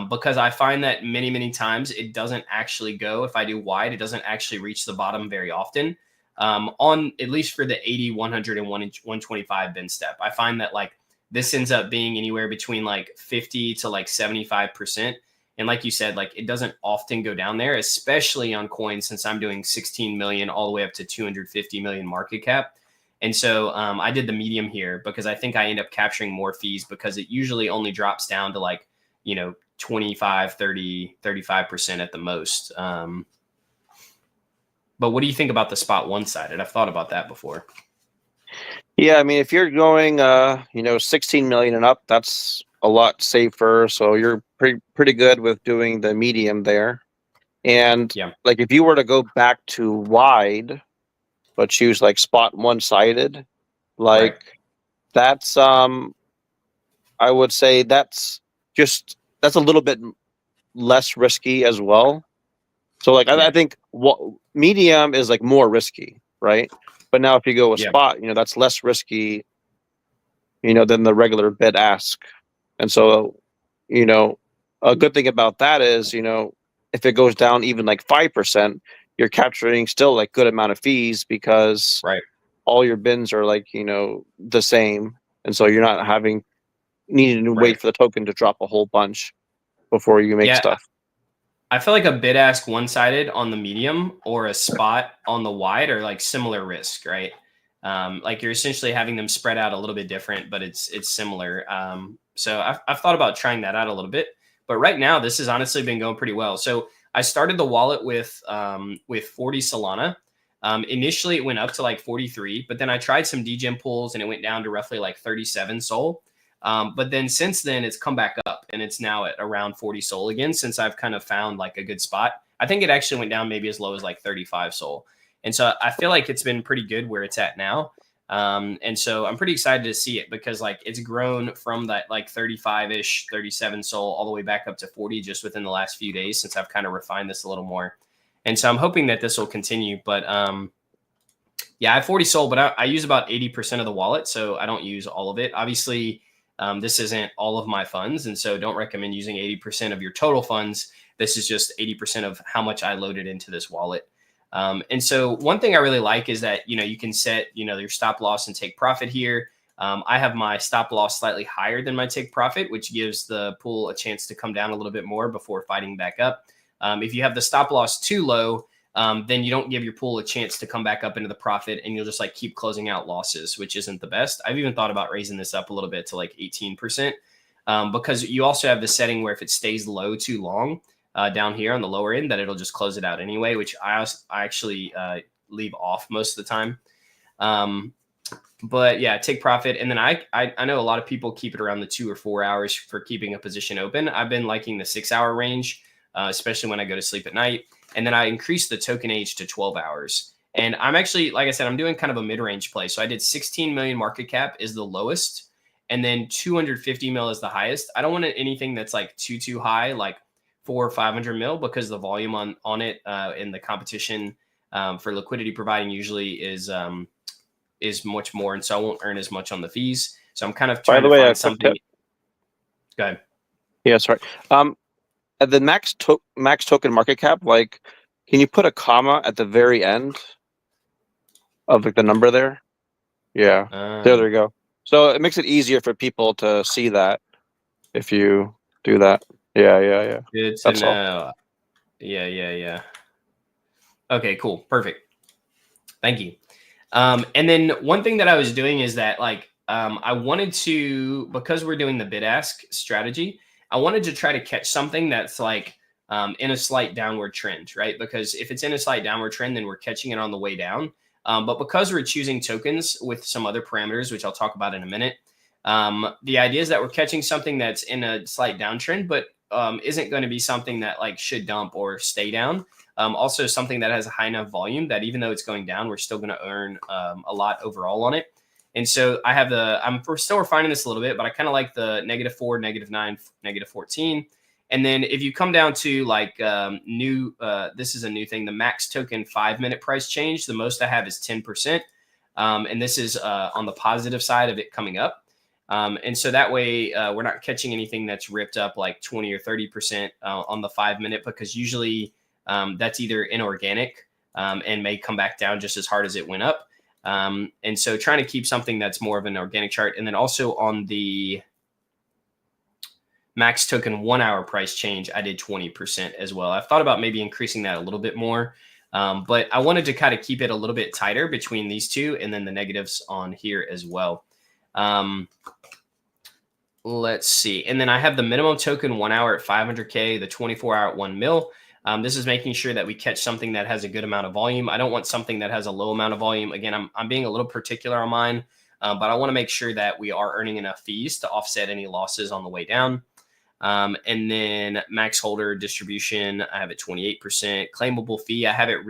because I find that many, many times it doesn't actually go. If I do wide, it doesn't actually reach the bottom very often on at least for the 80, 100, and 125 bin step. I find that like this ends up being anywhere between like 50 to like 75%. And like you said, like it doesn't often go down there, especially on coins, since I'm doing 16 million all the way up to 250 million market cap. And so I did the medium here because I think I end up capturing more fees because it usually only drops down to like, 25, 30, 35% at the most. But what do you think about the spot one-sided? I've thought about that before. Yeah, I mean, if you're going, 16 million and up, that's a lot safer. So you're pretty good with doing the medium there. And like if you were to go back to wide, but choose like spot one-sided, like that's I would say that's a little bit less risky as well. So like Yeah. I think what medium is like more risky, right? But now if you go with Yeah. spot, that's less risky, than the regular bid ask. And so, a good thing about that is, if it goes down even like 5%, you're capturing still like good amount of fees because Right. all your bins are like, the same. And so you're not needing to Right. wait for the token to drop a whole bunch before you make Yeah. stuff. I feel like a bid ask one sided on the medium or a spot on the wide are like similar risk, right? Like you're essentially having them spread out a little bit different, but it's similar. So I've thought about trying that out a little bit, but right now this has honestly been going pretty well. So I started the wallet with 40 Solana. Initially, it went up to like 43, but then I tried some DGen pools and it went down to roughly like 37 Sol. But then since then, it's come back up and it's now at around 40 Sol again since I've kind of found like a good spot. I think it actually went down maybe as low as like 35 Sol. And so I feel like it's been pretty good where it's at now. And so I'm pretty excited to see it because like it's grown from that like 35-ish, 37 Sol all the way back up to 40 just within the last few days since I've kind of refined this a little more. And so I'm hoping that this will continue. But yeah, I have 40 Sol, but I use about 80% of the wallet. So I don't use all of it. Obviously, this isn't all of my funds. And so don't recommend using 80% of your total funds. This is just 80% of how much I loaded into this wallet. And so one thing I really like is that, you can set, your stop loss and take profit here. I have my stop loss slightly higher than my take profit, which gives the pool a chance to come down a little bit more before fighting back up. If you have the stop loss too low, then you don't give your pool a chance to come back up into the profit and you'll just like keep closing out losses, which isn't the best. I've even thought about raising this up a little bit to like 18%, because you also have the setting where if it stays low too long down here on the lower end, that it'll just close it out anyway, which I actually leave off most of the time. But yeah, take profit. And then I know a lot of people keep it around the 2 or 4 hours for keeping a position open. I've been liking the 6-hour range, especially when I go to sleep at night. And then I increased the token age to 12 hours. And I'm actually, like I said, I'm doing kind of a mid-range play. So I did 16 million market cap is the lowest. And then 250 mil is the highest. I don't want anything that's like too high, like 400 or 500 mil, because the volume on it in the competition for liquidity providing usually is much more. And so I won't earn as much on the fees. So I'm kind of trying to find something. Go ahead. Yeah, sorry. At the max token market cap, like, can you put a comma at the very end of like the number there? Yeah, there you go. So it makes it easier for people to see that if you do that. Yeah. Good to That's know. all. Yeah. Okay, cool. Perfect. Thank you. And then one thing that I was doing is that like I wanted to, because we're doing the bid ask strategy, I wanted to try to catch something that's like in a slight downward trend, right? Because if it's in a slight downward trend, then we're catching it on the way down. But because we're choosing tokens with some other parameters, which I'll talk about in a minute, the idea is that we're catching something that's in a slight downtrend, but isn't going to be something that like should dump or stay down. Also something that has a high enough volume that even though it's going down, we're still going to earn a lot overall on it. And so I have we're still refining this a little bit, but I kind of like the -4, -9, -14. And then if you come down to like this is a new thing, the max token 5-minute price change, the most I have is 10%. And this is on the positive side of it coming up. And so that way we're not catching anything that's ripped up like 20 or 30% on the 5-minute, because usually that's either inorganic and may come back down just as hard as it went up. And so trying to keep something that's more of an organic chart. And then also on the max token 1-hour price change, I did 20% as well. I've thought about maybe increasing that a little bit more, but I wanted to kind of keep it a little bit tighter between these two and then the negatives on here as well. Let's see. And then I have the minimum token 1 hour at 500K, the 24-hour at 1 mil. This is making sure that we catch something that has a good amount of volume. I don't want something that has a low amount of volume. Again, I'm being a little particular on mine, but I want to make sure that we are earning enough fees to offset any losses on the way down. And then max holder distribution, I have it 28%. Claimable fee, I have it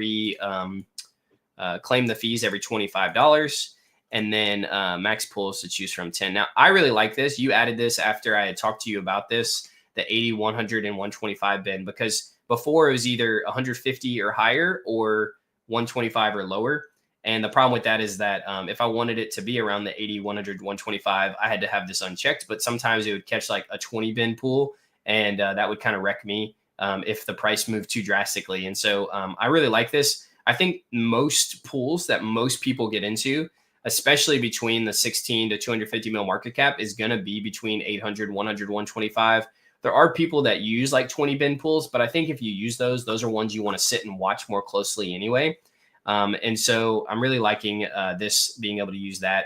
claim the fees every $25. And then max pools to choose from 10. Now, I really like this. You added this after I had talked to you about this. the 80, 100, and 125 bin, because before it was either 150 or higher or 125 or lower. And the problem with that is that if I wanted it to be around the 80, 100, 125, I had to have this unchecked. But sometimes it would catch like a 20 bin pool, and that would kind of wreck me if the price moved too drastically. And so I really like this. I think most pools that most people get into, especially between the 16 to 250 mil market cap, is going to be between 800, 100, 125. There are people that use like 20 bin pools, but I think if you use those are ones you want to sit and watch more closely anyway. And so I'm really liking this, being able to use that.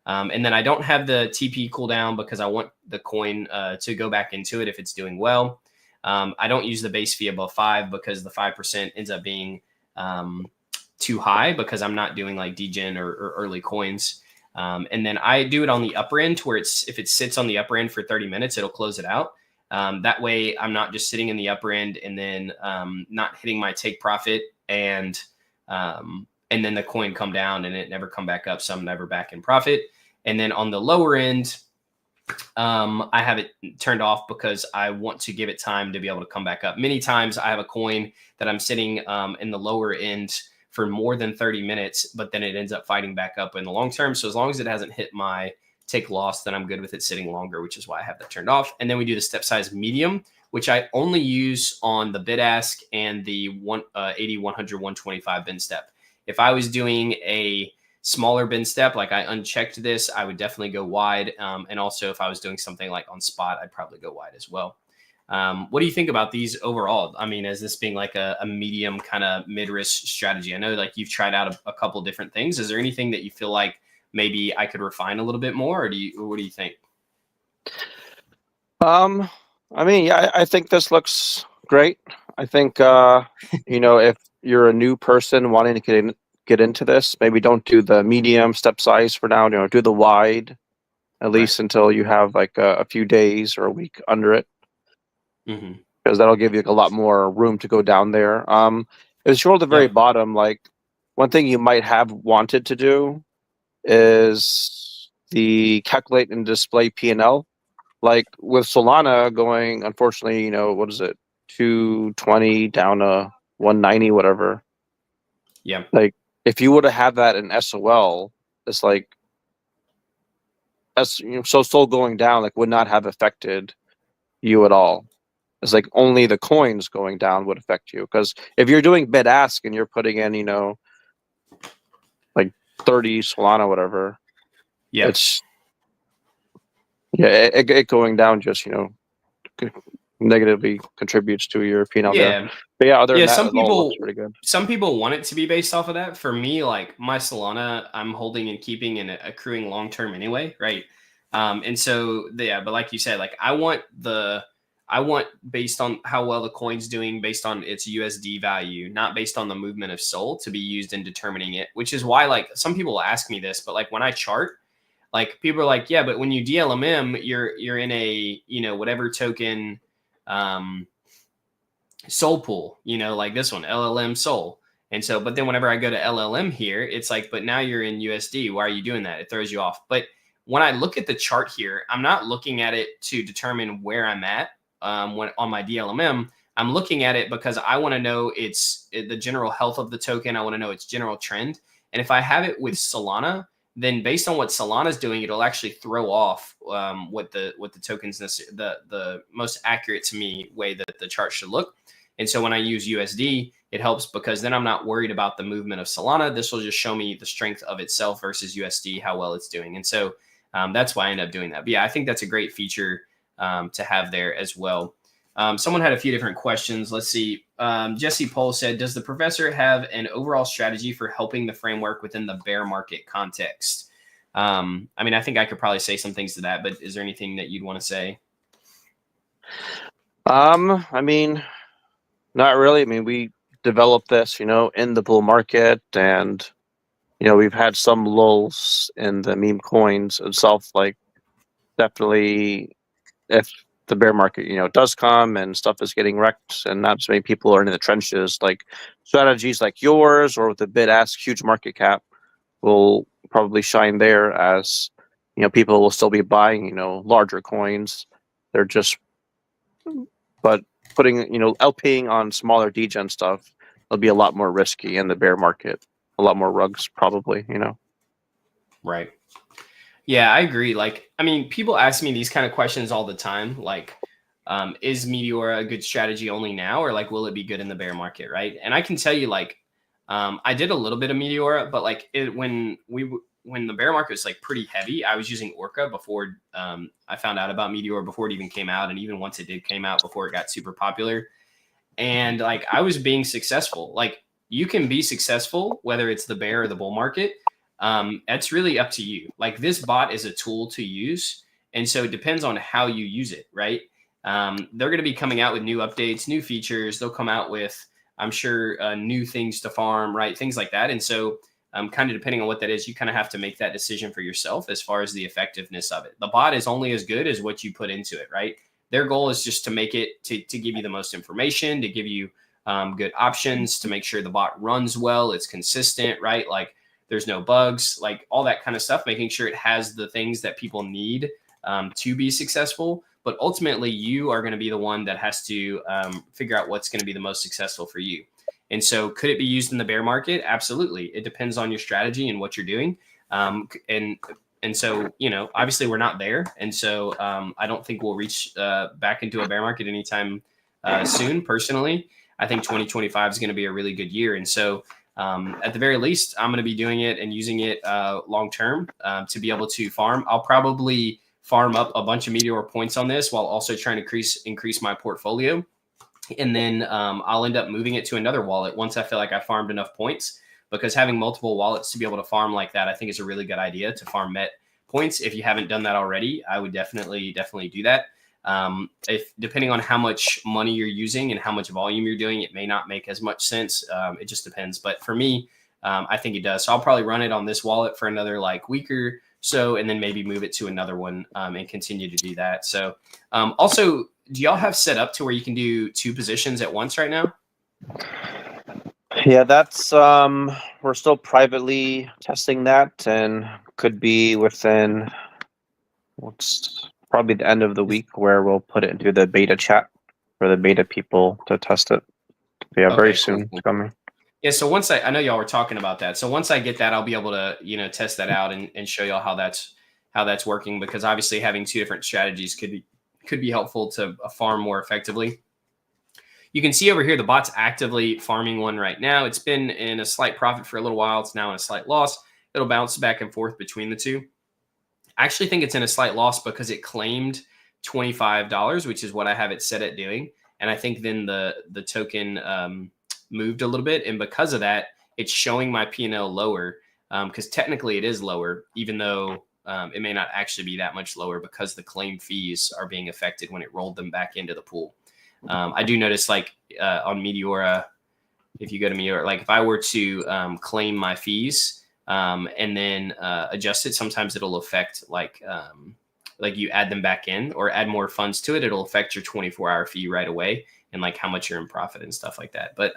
And then I don't have the TP cooldown because I want the coin to go back into it if it's doing well. I don't use the base fee above 5 because the 5% ends up being too high because I'm not doing like degen or early coins. And then I do it on the upper end where if it sits on the upper end for 30 minutes, it'll close it out. That way I'm not just sitting in the upper end and then not hitting my take profit and then the coin come down and it never come back up. So I'm never back in profit. And then on the lower end, I have it turned off because I want to give it time to be able to come back up. Many times I have a coin that I'm sitting in the lower end for more than 30 minutes, but then it ends up fighting back up in the long term. So as long as it hasn't hit my take loss, then I'm good with it sitting longer, which is why I have that turned off. And then we do the step size medium, which I only use on the bid ask and the 80, 100, 125 bin step. If I was doing a smaller bin step, like I unchecked this, I would definitely go wide. And also if I was doing something like on spot, I'd probably go wide as well. What do you think about these overall? I mean, as this being like a medium kind of mid-risk strategy? I know like you've tried out a couple different things. Is there anything that you feel like maybe I could refine a little bit more, or what do you think? I mean, yeah, I think this looks great. I think, if you're a new person wanting to get into this, maybe don't do the medium step size for now, do the wide, at least until you have like a few days or a week under it. Because that'll give you a lot more room to go down there. If you roll at the very bottom, like one thing you might have wanted to do is the calculate and display P&L. Like with Solana going, unfortunately, what is it, 220 down to 190, whatever. Yeah. Like if you would have had that in SOL, it's like Sol going down like would not have affected you at all. It's like only the coins going down would affect you, because if you're doing bid ask and you're putting in like 30 Solana, whatever, it going down just negatively contributes to your P&L there. But yeah, other than that, it all looks pretty good. Some people want it to be based off of that. For me, like my Solana, I'm holding and keeping and accruing long term anyway, right? And so but like you said, like I want based on how well the coin's doing, based on its USD value, not based on the movement of Sol, to be used in determining it. Which is why, like, some people ask me this, but like when I chart, like people are like, yeah, but when you DLMM, you're in a whatever token Sol pool, like this one, LLM Sol. And so, but then whenever I go to LLM here, it's like, but now you're in USD. Why are you doing that? It throws you off. But when I look at the chart here, I'm not looking at it to determine where I'm at when on my DLMM. I'm looking at it because I want to know the general health of the token. I want to know its general trend. And if I have it with Solana, then based on what Solana's doing, it'll actually throw off what the tokens, the most accurate to me way that the chart should look. And so when I use USD, it helps because then I'm not worried about the movement of Solana. This will just show me the strength of itself versus USD, how well it's doing. And so that's why I end up doing that. But yeah, I think that's a great feature to have there as well. Someone had a few different questions. Let's see. Jesse Pohl said, does the professor have an overall strategy for helping the framework within the bear market context? I mean, I think I could probably say some things to that, but is there anything that you'd want to say? I mean, not really. I mean, we developed this, in the bull market, and, we've had some lulls in the meme coins itself. Like, definitely, if the bear market, does come and stuff is getting wrecked and not so many people are in the trenches, like strategies like yours or with the bid ask huge market cap will probably shine there, as, people will still be buying, larger coins. They're just but putting, LPing on smaller degen stuff, it'll be a lot more risky in the bear market. A lot more rugs, probably. Right. Yeah, I agree. Like, I mean, people ask me these kind of questions all the time. Like, is Meteora a good strategy only now, or like, will it be good in the bear market? Right. And I can tell you, like, I did a little bit of Meteora, but like when the bear market was like pretty heavy, I was using Orca before I found out about Meteora, before it even came out, and even once it did came out, before it got super popular. And like I was being successful. Like you can be successful whether it's the bear or the bull market. That's really up to you. Like this bot is a tool to use, and so it depends on how you use it, right? They're going to be coming out with new updates, new features. They'll come out with, I'm sure, new things to farm, right? Things like that. And so, kind of depending on what that is, you kind of have to make that decision for yourself as far as the effectiveness of it. The bot is only as good as what you put into it, right? Their goal is just to make it to give you the most information, to give you good options, to make sure the bot runs well, it's consistent, right? Like there's no bugs, like all that kind of stuff, making sure it has the things that people need to be successful. But ultimately, you are going to be the one that has to figure out what's going to be the most successful for you. And so could it be used in the bear market? Absolutely. It depends on your strategy and what you're doing. And so, obviously we're not there. And so I don't think we'll reach back into a bear market anytime soon. Personally, I think 2025 is going to be a really good year. And so at the very least, I'm going to be doing it and using it long term to be able to farm. I'll probably farm up a bunch of Meteor points on this while also trying to increase my portfolio. And then I'll end up moving it to another wallet once I feel like I farmed enough points, because having multiple wallets to be able to farm like that, I think is a really good idea to farm Met points. If you haven't done that already, I would definitely do that. If depending on how much money you're using and how much volume you're doing, it may not make as much sense. It just depends. But for me, I think it does. So I'll probably run it on this wallet for another like week or so, and then maybe move it to another one and continue to do that. So also, do y'all have set up to where you can do 2 positions at once right now? Yeah, that's we're still privately testing that, and could be within what's probably the end of the week where we'll put it into the beta chat for the beta people to test it. Yeah, okay, very soon. Cool. Coming. Yeah, so once I know y'all were talking about that. So once I get that, I'll be able to, test that out and show y'all how that's working, because obviously having 2 different strategies could be helpful to farm more effectively. You can see over here, the bot's actively farming one right now. It's been in a slight profit for a little while. It's now in a slight loss. It'll bounce back and forth between the 2. I actually think it's in a slight loss because it claimed $25, which is what I have it set at doing. And I think then the token moved a little bit. And because of that, it's showing my P&L lower because technically it is lower, even though it may not actually be that much lower, because the claim fees are being affected when it rolled them back into the pool. I do notice like on Meteora, if you go to Meteora, like if I were to claim my fees and then adjust it, sometimes it'll affect like you add them back in or add more funds to it. It'll affect your 24-hour fee right away and like how much you're in profit and stuff like that. But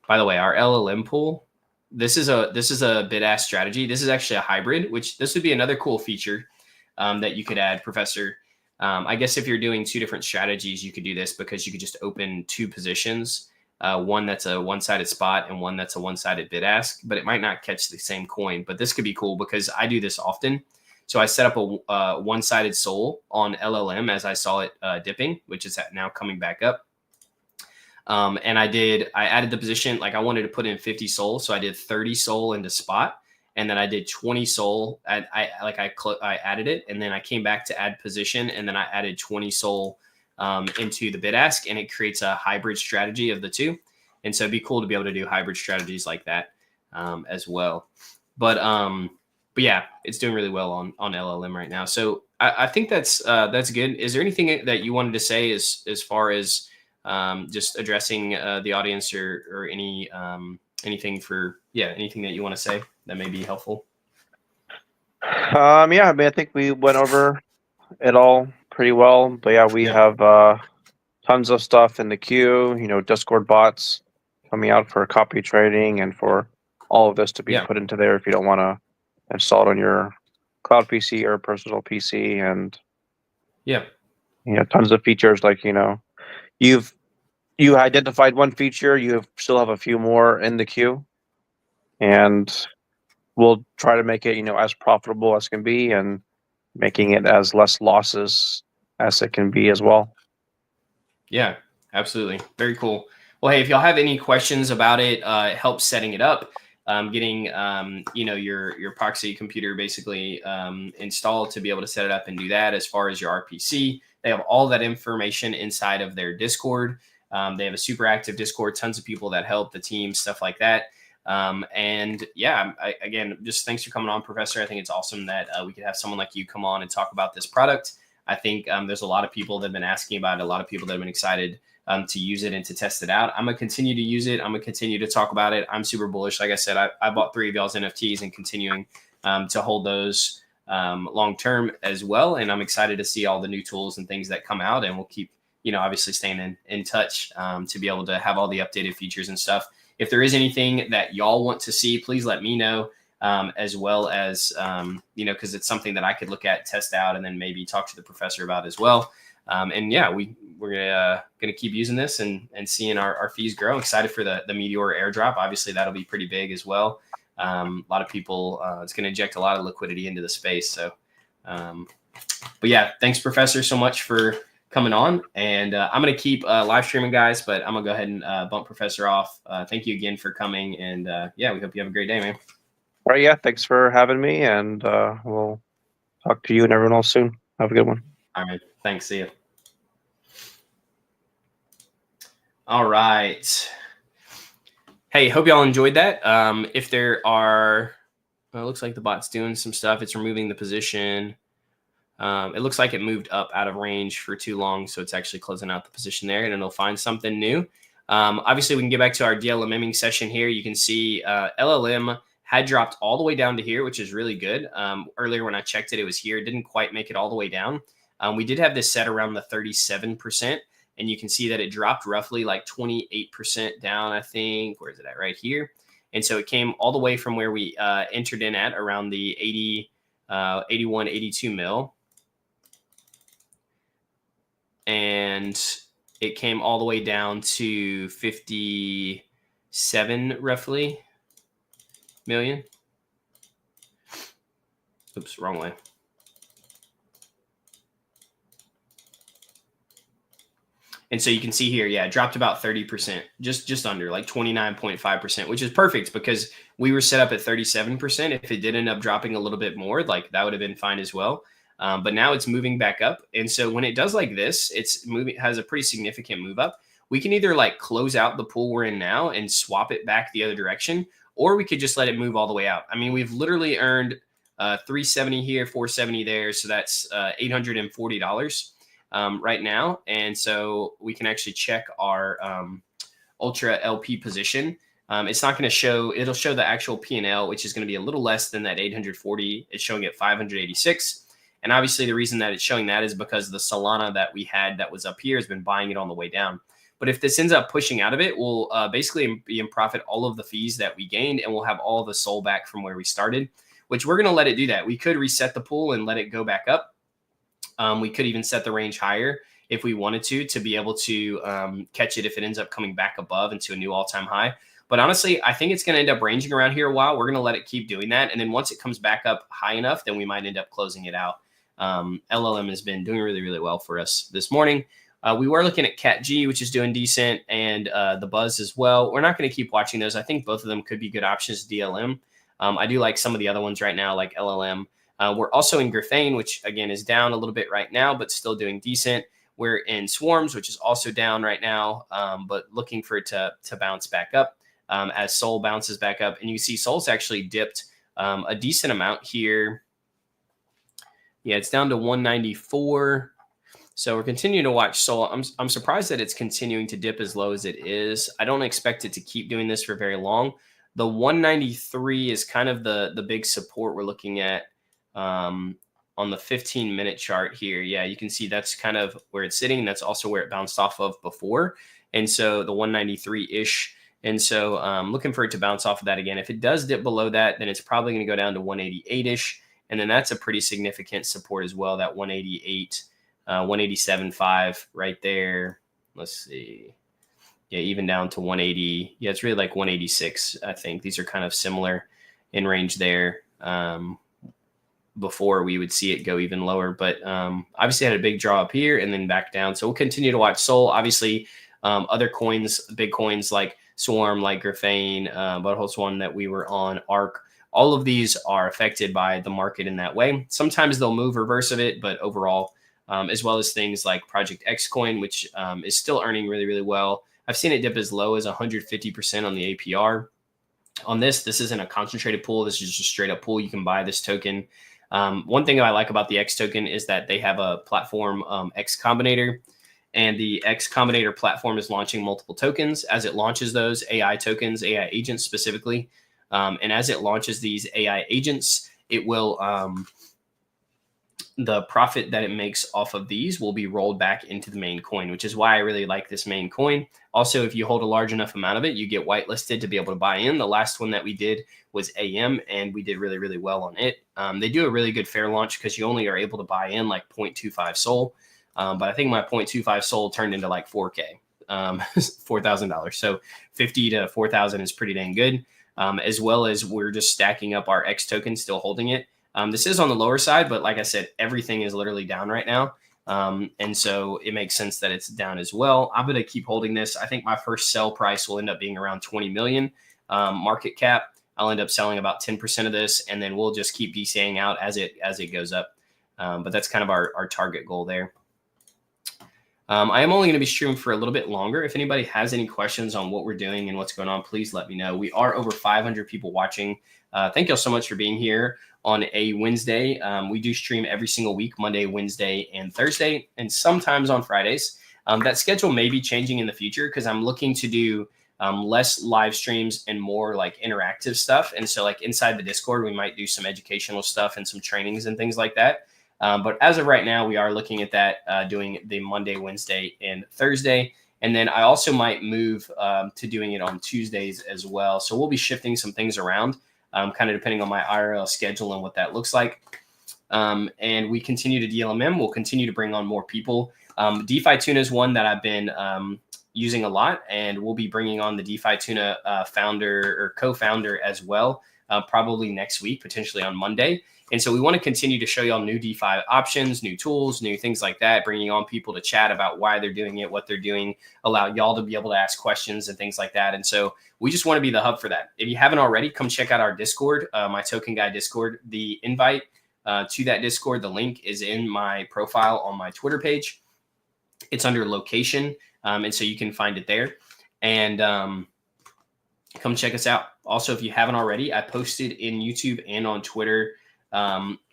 by the way, our LLM pool, this is a bid-ask strategy. This is actually a hybrid, which this would be another cool feature that you could add, Professor. I guess if you're doing 2 different strategies, you could do this because you could just open 2 positions, one that's a one-sided spot and one that's a one-sided bid-ask, but it might not catch the same coin. But this could be cool because I do this often. So I set up a one-sided Sol on LLM as I saw it dipping, which is now coming back up. And I added the position, like I wanted to put in 50 Sol. So I did 30 Sol into spot. And then I did 20 Sol. I added it, and then I came back to add position, and then I added 20 Sol into the bid ask, and it creates a hybrid strategy of the 2. And so it'd be cool to be able to do hybrid strategies like that as well. But yeah, it's doing really well on LLM right now. So I think that's good. Is there anything that you wanted to say as far as just addressing the audience or anything anything that you want to say that may be helpful? Yeah, I mean, I think we went over it all pretty well, but yeah, we have tons of stuff in the queue, Discord bots coming out for copy trading and for all of this to be put into there if you don't want to install it on your cloud PC or personal PC. And tons of features. Like, you identified one feature, still have a few more in the queue, and we'll try to make it, as profitable as can be, and making it as less losses as it can be as well. Yeah, absolutely. Very cool. Well, hey, if y'all have any questions about it, it helps setting it up, getting your proxy computer basically installed to be able to set it up and do that. As far as your RPC, they have all that information inside of their Discord. They have a super active Discord, tons of people that help the team, stuff like that. And yeah, again, just thanks for coming on, Professor. I think it's awesome that we could have someone like you come on and talk about this product. I think there's a lot of people that have been asking about it, a lot of people that have been excited to use it and to test it out. I'm going to continue to use it. I'm going to continue to talk about it. I'm super bullish. Like I said, I bought 3 of y'all's NFTs and continuing to hold those long term as well. And I'm excited to see all the new tools and things that come out. And we'll keep, obviously staying in touch to be able to have all the updated features and stuff. If there is anything that y'all want to see, please let me know. As well as, because it's something that I could look at, test out, and then maybe talk to the professor about as well. And yeah, we're gonna keep using this and seeing our fees grow. Excited for the Meteora airdrop. Obviously, that'll be pretty big as well. A lot of people, it's going to inject a lot of liquidity into the space. So, but yeah, thanks, Professor, so much for coming on. And I'm going to keep live streaming, guys, but I'm going to go ahead and bump Professor off. Thank you again for coming. And yeah, we hope you have a great day, man. All right, yeah, thanks for having me, and we'll talk to you and everyone else soon. Have a good one. All right, thanks. See you. All right. Hey, hope y'all enjoyed that. If there are, well, it looks like the bot's doing some stuff. It's removing the position. It looks like it moved up out of range for too long, so it's actually closing out the position there, and it'll find something new. Obviously, we can get back to our DLMMing session here. You can see LLM had dropped all the way down to here, which is really good. Earlier when I checked it, it was here. It didn't quite make it all the way down. We did have this set around the 37%, and you can see that it dropped roughly like 28% down, I think. Where is it at? Right here. And so it came all the way from where we entered in at around the 81, 82 mil. And it came all the way down to 57 roughly million. Oops, wrong way. And so you can see here, yeah, it dropped about 30%, just under, like 29.5%, which is perfect because we were set up at 37%. If it did end up dropping a little bit more, like that would have been fine as well. But now it's moving back up. And so when it does like this, it's moving, has a pretty significant move up. We can either like close out the pool we're in now and swap it back the other direction, or we could just let it move all the way out. I mean, we've literally earned 370 here, 470 there. So that's $840 right now. And so we can actually check our Ultra LP position. It's not going to show, it'll show the actual P&L, which is going to be a little less than that 840. It's showing at 586. And obviously the reason that it's showing that is because the Solana that we had that was up here has been buying it on the way down. But if this ends up pushing out of it, we'll basically be in profit all of the fees that we gained, and we'll have all of the Sol back from where we started, which we're going to let it do that. We could reset the pool and let it go back up. We could even set the range higher if we wanted to be able to catch it if it ends up coming back above into a new all-time high. But honestly, I think it's going to end up ranging around here a while. We're going to let it keep doing that. And then once it comes back up high enough, then we might end up closing it out. LLM has been doing really, really well for us this morning. We were looking at Cat G, which is doing decent, and the Buzz as well. We're not going to keep watching those. I think both of them could be good options, DLM. I do like some of the other ones right now, like LLM. We're also in Graphane, which, again, is down a little bit right now, but still doing decent. We're in Swarms, which is also down right now, but looking for it to bounce back up as Sol bounces back up. And you see Sol's actually dipped a decent amount here. Yeah, it's down to 194. So we're continuing to watch Sol. I'm surprised that it's continuing to dip as low as it is. I don't expect it to keep doing this for very long. The 193 is kind of the big support we're looking at on the 15-minute chart here. Yeah, you can see that's kind of where it's sitting. That's also where it bounced off of before. And so the 193-ish. And so looking for it to bounce off of that again. If it does dip below that, then it's probably going to go down to 188-ish. And then that's a pretty significant support as well, that 188 187.5 right there. Let's see. Yeah, even down to 180. Yeah, it's really like 186, I think. These are kind of similar in range there. Before we would see it go even lower, but obviously had a big draw up here and then back down. So we'll continue to watch Sol. Obviously, other coins, big coins like Swarm, like Grafane, Butthole's one that we were on, Arc. All of these are affected by the market in that way. Sometimes they'll move reverse of it, but overall, as well as things like Project X coin, which is still earning really, really well. I've seen it dip as low as 150% on the APR. On this isn't a concentrated pool. This is just a straight up pool. You can buy this token. One thing I like about the X token is that they have a platform, X Combinator, and the X Combinator platform is launching multiple tokens. As it launches those AI tokens, AI agents specifically, and as it launches these AI agents, it will the profit that it makes off of these will be rolled back into the main coin, which is why I really like this main coin. Also, if you hold a large enough amount of it, you get whitelisted to be able to buy in. The last one that we did was AM, and we did really, really well on it. They do a really good fair launch because you only are able to buy in like 0.25 Sol. But I think my 0.25 Sol turned into like 4K, $4,000. So 50 to 4,000 is pretty dang good. As well as we're just stacking up our X token, still holding it. This is on the lower side, but like I said, everything is literally down right now. And so it makes sense that it's down as well. I'm going to keep holding this. I think my first sell price will end up being around 20 million market cap. I'll end up selling about 10% of this, and then we'll just keep DCAing out as it goes up. But that's kind of our target goal there. I am only going to be streaming for a little bit longer. If anybody has any questions on what we're doing and what's going on, please let me know. We are over 500 people watching. Thank you all so much for being here on a Wednesday. We do stream every single week, Monday, Wednesday, and Thursday, and sometimes on Fridays. That schedule may be changing in the future because I'm looking to do less live streams and more like interactive stuff. And so like inside the Discord, we might do some educational stuff and some trainings and things like that. But as of right now, we are looking at that, doing the Monday, Wednesday, and Thursday. And then I also might move to doing it on Tuesdays as well. So we'll be shifting some things around, kind of depending on my IRL schedule and what that looks like. And we continue to DLMM. We'll continue to bring on more people. DeFi Tuna is one that I've been using a lot, and we'll be bringing on the DeFi Tuna founder or co-founder as well, probably next week, potentially on Monday. And so we want to continue to show y'all new DeFi options, new tools, new things like that, bringing on people to chat about why they're doing it, what they're doing, allow y'all to be able to ask questions and things like that. And so we just want to be the hub for that. If you haven't already, come check out our Discord, my Token Guy Discord. The invite to that Discord, the link is in my profile on my Twitter page. It's under location, and so you can find it there. And come check us out. Also, if you haven't already, I posted in YouTube and on Twitter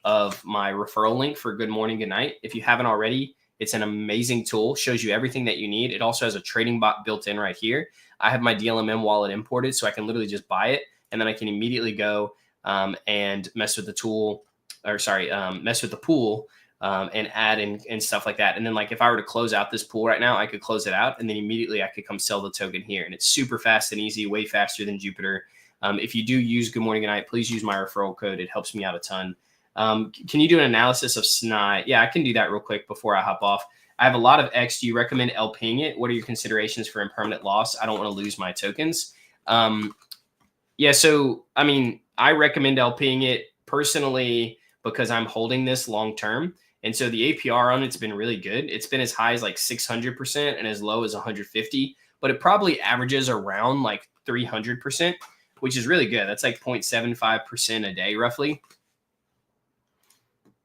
of my referral link for Good Morning, Good Night. If you haven't already, it's an amazing tool, shows you everything that you need. It also has a trading bot built in right here. I have my DLMM wallet imported, so I can literally just buy it, and then I can immediately go and mess with the tool, or sorry, mess with the pool and add and stuff like that. And then like if I were to close out this pool right now, I could close it out, and then immediately I could come sell the token here. And it's super fast and easy, way faster than Jupiter. If you do use Good Morning, Good Night, please use my referral code. It helps me out a ton. Can you do an analysis of SNI? Yeah, I can do that real quick before I hop off. I have a lot of X. Do you recommend LPing it? What are your considerations for impermanent loss? I don't want to lose my tokens. Yeah, so, I mean, I recommend LPing it personally because I'm holding this long term. And so the APR on it's been really good. It's been as high as like 600% and as low as 150, but it probably averages around like 300%. Which is really good. That's like 0.75% a day, roughly.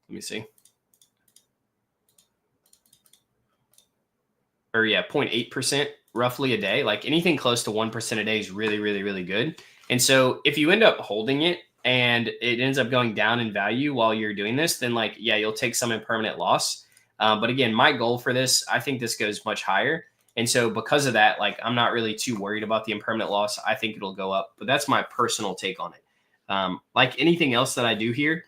Let me see. Or yeah, 0.8% roughly a day. Like anything close to 1% a day is really, really, really good. And so if you end up holding it and it ends up going down in value while you're doing this, then like, yeah, you'll take some impermanent loss. But again, my goal for this, I think this goes much higher. And so because of that, like I'm not really too worried about the impermanent loss. I think it'll go up, but that's my personal take on it. Like anything else that I do here,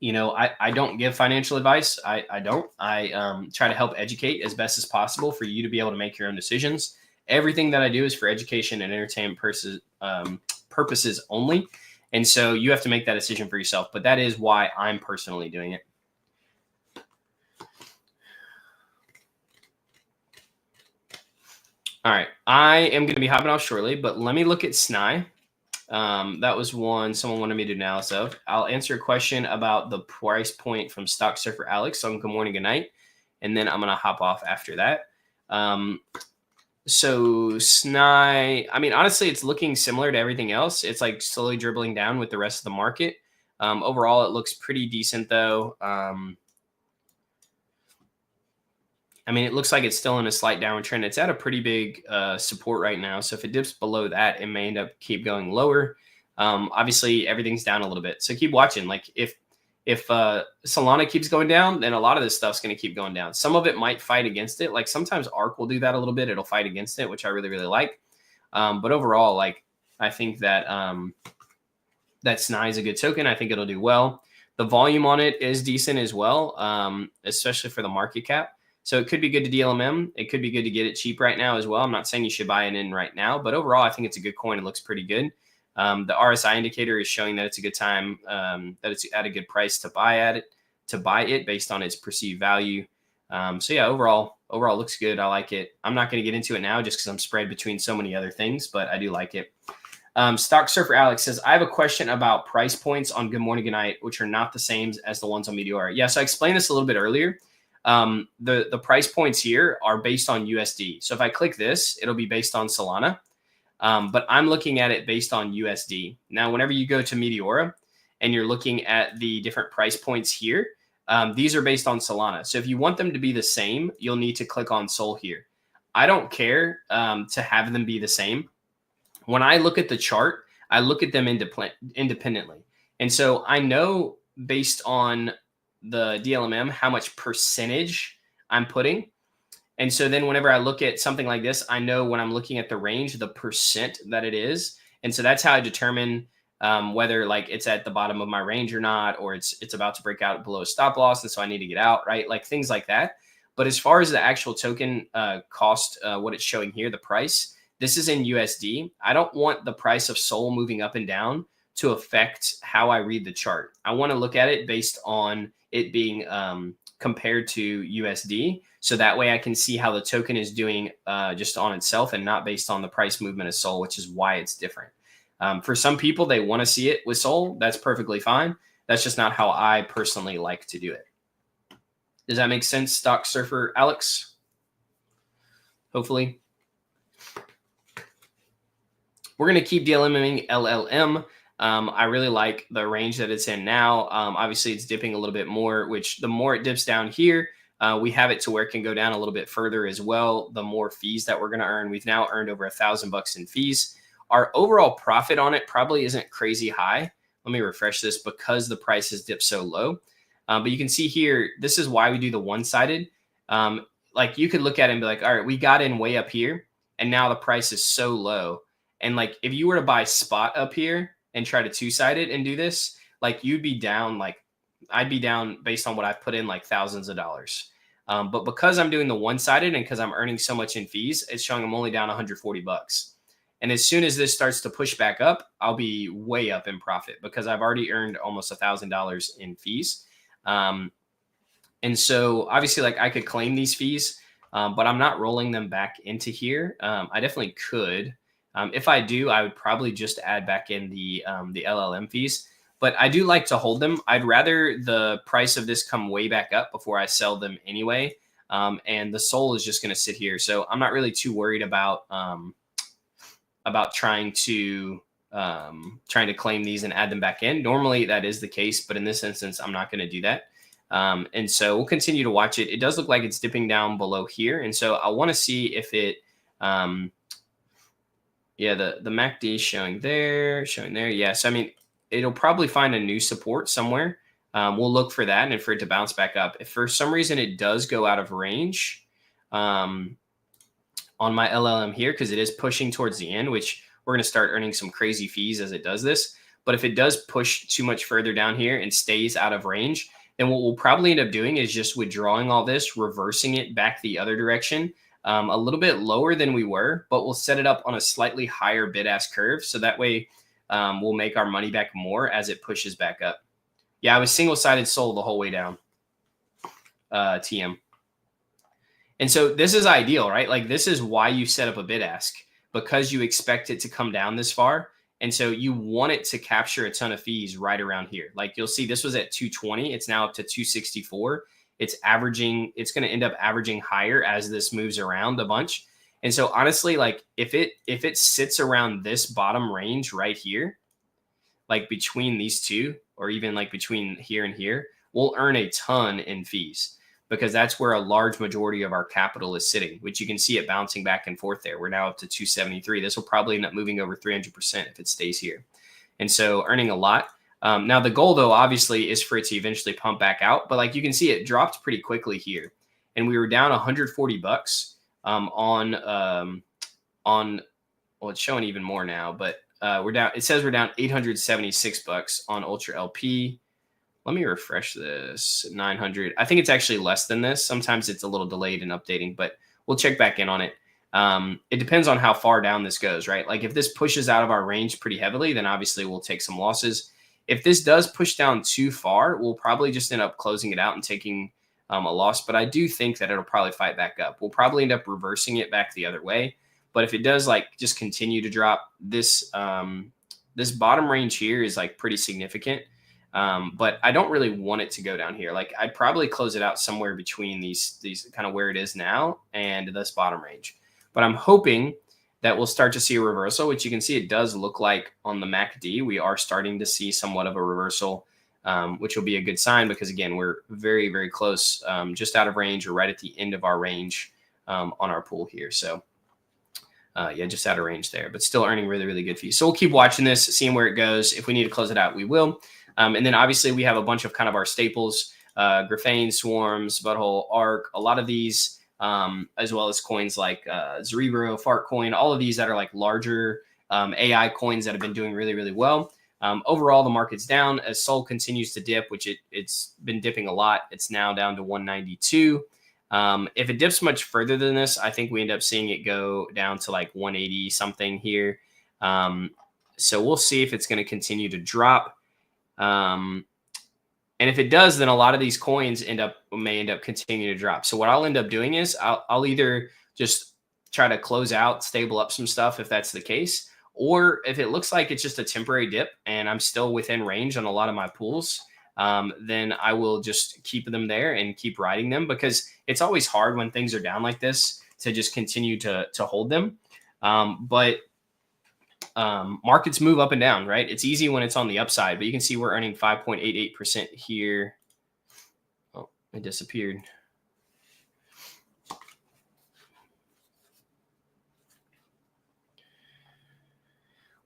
you know, I don't give financial advice. I don't. I try to help educate as best as possible for you to be able to make your own decisions. Everything that I do is for education and entertainment purposes only. And so you have to make that decision for yourself. But that is why I'm personally doing it. All right, I am going to be hopping off shortly, but let me look at SNI. That was one someone wanted me to do analysis of. I'll answer a question about the price point from Stock Surfer Alex. So good morning, good night, and then I'm going to hop off after that. So SNI, I mean, honestly, it's looking similar to everything else. It's like slowly dribbling down with the rest of the market. Overall, it looks pretty decent though. I mean, it looks like it's still in a slight downward trend. It's at a pretty big support right now. So if it dips below that, it may end up keep going lower. Obviously, everything's down a little bit. So keep watching. Like if Solana keeps going down, then a lot of this stuff's going to keep going down. Some of it might fight against it. Like sometimes ARK will do that a little bit. It'll fight against it, which I really, really like. But overall, like I think that that SNI is a good token. I think it'll do well. The volume on it is decent as well, especially for the market cap. So it could be good to DLMM. It could be good to get it cheap right now as well. I'm not saying you should buy it in right now, but overall, I think it's a good coin. It looks pretty good. The RSI indicator is showing that it's a good time, that it's at a good price to buy it based on its perceived value. So yeah, overall looks good. I like it. I'm not going to get into it now just because I'm spread between so many other things, but I do like it. Stock Surfer Alex says, I have a question about price points on Good Morning Good Night, which are not the same as the ones on Meteora. Yeah, so I explained this a little bit earlier. The price points here are based on USD. So if I click this, it'll be based on Solana. But I'm looking at it based on USD. Now, whenever you go to Meteora and you're looking at the different price points here, these are based on Solana. So if you want them to be the same, you'll need to click on Sol here. I don't care to have them be the same. When I look at the chart, I look at them independently. And so I know based on the DLMM how much percentage I'm putting. And so then whenever I look at something like this, I know when I'm looking at the range, the percent that it is. And so that's how I determine whether like it's at the bottom of my range or not, or it's about to break out below a stop loss. And so I need to get out, right? Like things like that. But as far as the actual token cost, what it's showing here, the price, this is in USD. I don't want the price of Sol moving up and down to affect how I read the chart. I want to look at it based on it being compared to USD. So that way I can see how the token is doing just on itself and not based on the price movement of Sol, which is why it's different. For some people, they want to see it with Sol. That's perfectly fine. That's just not how I personally like to do it. Does that make sense, Stock Surfer Alex? Hopefully. We're going to keep DLMMing LLM. I really like the range that it's in now. Obviously, it's dipping a little bit more, which the more it dips down here, we have it to where it can go down a little bit further as well. The more fees that we're going to earn. We've now earned over $1,000 in fees. Our overall profit on it probably isn't crazy high. Let me refresh this because the price has dipped so low. But you can see here, this is why we do the one-sided. Like you could look at it and be like, all right, we got in way up here, and now the price is so low. And like if you were to buy spot up here and try to two-sided and do this, like you'd be down, like I'd be down based on what I've put in like thousands of dollars. But because I'm doing the one-sided and because I'm earning so much in fees, it's showing I'm only down $140. And as soon as this starts to push back up, I'll be way up in profit because I've already earned almost $1,000 in fees. And so obviously like I could claim these fees, but I'm not rolling them back into here. I definitely could. If I do, I would probably just add back in the LLM fees, but I do like to hold them. I'd rather the price of this come way back up before I sell them anyway. And the Sol is just going to sit here. So I'm not really too worried about trying to claim these and add them back in. Normally that is the case, but in this instance, I'm not going to do that. And so we'll continue to watch it. It does look like it's dipping down below here. And so I want to see if it, yeah, the MACD is showing there. Yeah. So, I mean, it'll probably find a new support somewhere. We'll look for that and for it to bounce back up. If for some reason it does go out of range on my LLM here, because it is pushing towards the end, which we're going to start earning some crazy fees as it does this. But if it does push too much further down here and stays out of range, then what we'll probably end up doing is just withdrawing all this, reversing it back the other direction, a little bit lower than we were, but we'll set it up on a slightly higher bid-ask curve. So that way we'll make our money back more as it pushes back up. Yeah, I was single-sided Sol the whole way down, TM. And so this is ideal, right? Like this is why you set up a bid ask, because you expect it to come down this far. And so you want it to capture a ton of fees right around here. Like you'll see this was at 220. It's now up to 264. It's going to end up averaging higher as this moves around a bunch. And so honestly, like if it sits around this bottom range right here, like between these two, or even like between here and here, we'll earn a ton in fees, because that's where a large majority of our capital is sitting, which you can see it bouncing back and forth there. We're now up to 273. This will probably end up moving over 300% if it stays here. And so earning a lot. Now the goal though, obviously, is for it to eventually pump back out. But like you can see, it dropped pretty quickly here. And we were down 140 bucks on, well, it's showing even more now, but we're down, it says we're down 876 bucks on Ultra LP. Let me refresh this. 900. I think it's actually less than this. Sometimes it's a little delayed in updating, but we'll check back in on it. It depends on how far down this goes, right? Like if this pushes out of our range pretty heavily, then obviously we'll take some losses. If this does push down too far, we'll probably just end up closing it out and taking a loss. But I do think that it'll probably fight back up. We'll probably end up reversing it back the other way. But if it does like just continue to drop, this this bottom range here is like pretty significant. But I don't really want it to go down here. Like I'd probably close it out somewhere between these kind of where it is now and this bottom range. But I'm hoping that we'll start to see a reversal, which you can see it does look like on the MACD. We are starting to see somewhat of a reversal, which will be a good sign, because again, we're very, very close, just out of range or right at the end of our range on our pool here. So yeah, just out of range there, but still earning really, really good fees. So we'll keep watching this, seeing where it goes. If we need to close it out, we will. And then obviously we have a bunch of kind of our staples, Graphane, Swarms, Butthole, Arc, a lot of these, as well as coins like Cerebro, Fartcoin, all of these that are like larger AI coins that have been doing really, really well. Overall, the market's down as Sol continues to dip, which it's been dipping a lot. It's now down to 192. If it dips much further than this, I think we end up seeing it go down to like 180 something here. So we'll see if it's going to continue to drop. And if it does, then a lot of these coins may end up continuing to drop. So what I'll end up doing is I'll either just try to close out, stable up some stuff if that's the case, or if it looks like it's just a temporary dip and I'm still within range on a lot of my pools, then I will just keep them there and keep riding them, because it's always hard when things are down like this to just continue to hold them. But markets move up and down, right? It's easy when it's on the upside, but you can see we're earning 5.88% here. Oh, it disappeared.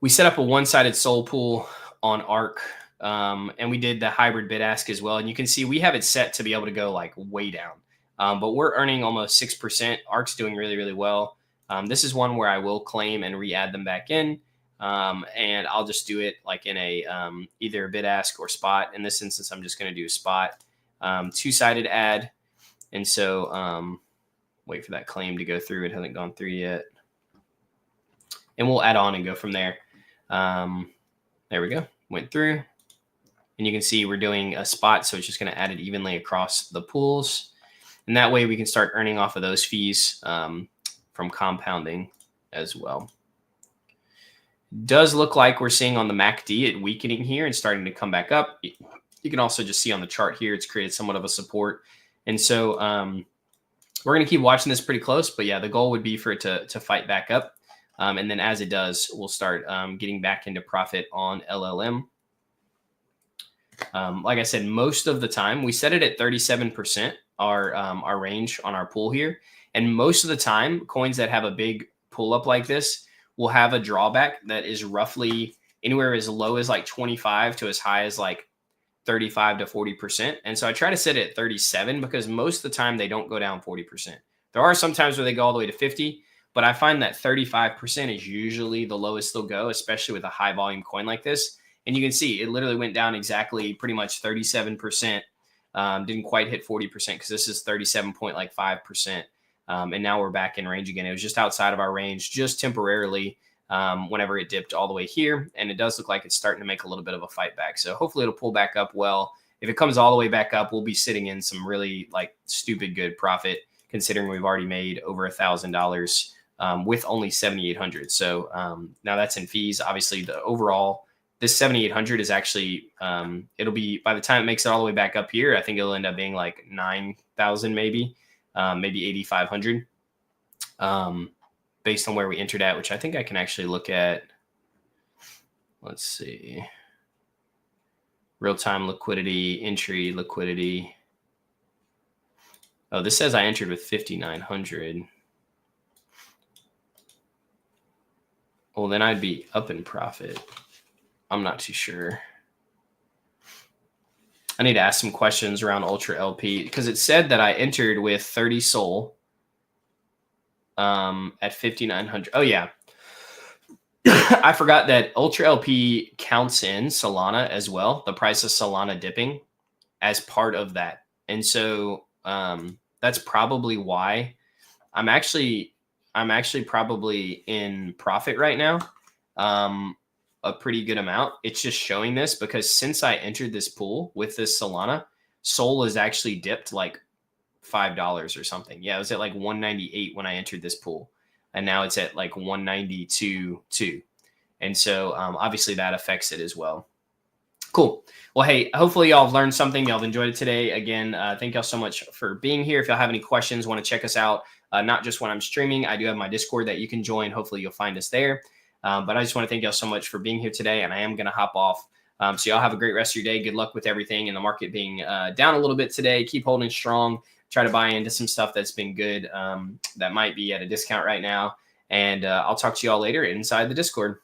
We set up a one-sided Sol pool on ARC, and we did the hybrid bid ask as well. And you can see we have it set to be able to go like way down, but we're earning almost 6%. ARC's doing really, really well. This is one where I will claim and re-add them back in. And I'll just do it like in a either a bid ask or spot. In this instance, I'm just going to do a spot, two-sided add. And so wait for that claim to go through. It hasn't gone through yet. And we'll add on and go from there. There we go. Went through. And you can see we're doing a spot, so it's just going to add it evenly across the pools. And that way we can start earning off of those fees from compounding as well. Does look like we're seeing on the MACD it weakening here and starting to come back up. You can also just see on the chart here, it's created somewhat of a support. And so we're going to keep watching this pretty close. But yeah, the goal would be for it to fight back up. And then as it does, we'll start getting back into profit on LLM. Like I said, most of the time we set it at 37%, our range on our pool here. And most of the time, coins that have a big pull up like this will have a drawback that is roughly anywhere as low as like 25 to as high as like 35 to 40%. And so I try to set it at 37 because most of the time they don't go down 40%. There are some times where they go all the way to 50, but I find that 35% is usually the lowest they'll go, especially with a high volume coin like this. And you can see it literally went down exactly pretty much 37%. Didn't quite hit 40% because this is 37.5%. And now we're back in range again. It was just outside of our range just temporarily whenever it dipped all the way here. And it does look like it's starting to make a little bit of a fight back. So hopefully it'll pull back up well. If it comes all the way back up, we'll be sitting in some really like stupid good profit considering we've already made over $1,000 with only 7,800. So now that's in fees. Obviously, the overall, this 7,800 is actually, it'll be, by the time it makes it all the way back up here, I think it'll end up being like 9,000 maybe 8,500 based on where we entered at, which I think I can actually look at. Let's see. Real-time liquidity, entry liquidity. Oh, this says I entered with 5,900. Well, then I'd be up in profit. I'm not too sure. I need to ask some questions around Ultra LP because it said that I entered with 30 Sol at 5,900. Oh, yeah. I forgot that Ultra LP counts in Solana as well, the price of Solana dipping as part of that. And so that's probably why I'm actually probably in profit right now, a pretty good amount. It's just showing this because since I entered this pool with this Solana, Sol has actually dipped like $5 or something. Yeah, it was at like 198 when I entered this pool, and now it's at like 192.2. And so obviously that affects it as well. Cool. Well, hey, hopefully y'all have learned something. Y'all have enjoyed it today. Again, thank y'all so much for being here. If y'all have any questions, want to check us out, not just when I'm streaming, I do have my Discord that you can join. Hopefully you'll find us there. But I just want to thank y'all so much for being here today, and I am going to hop off. So y'all have a great rest of your day. Good luck with everything, and the market being down a little bit today. Keep holding strong. Try to buy into some stuff that's been good that might be at a discount right now. And I'll talk to y'all later inside the Discord.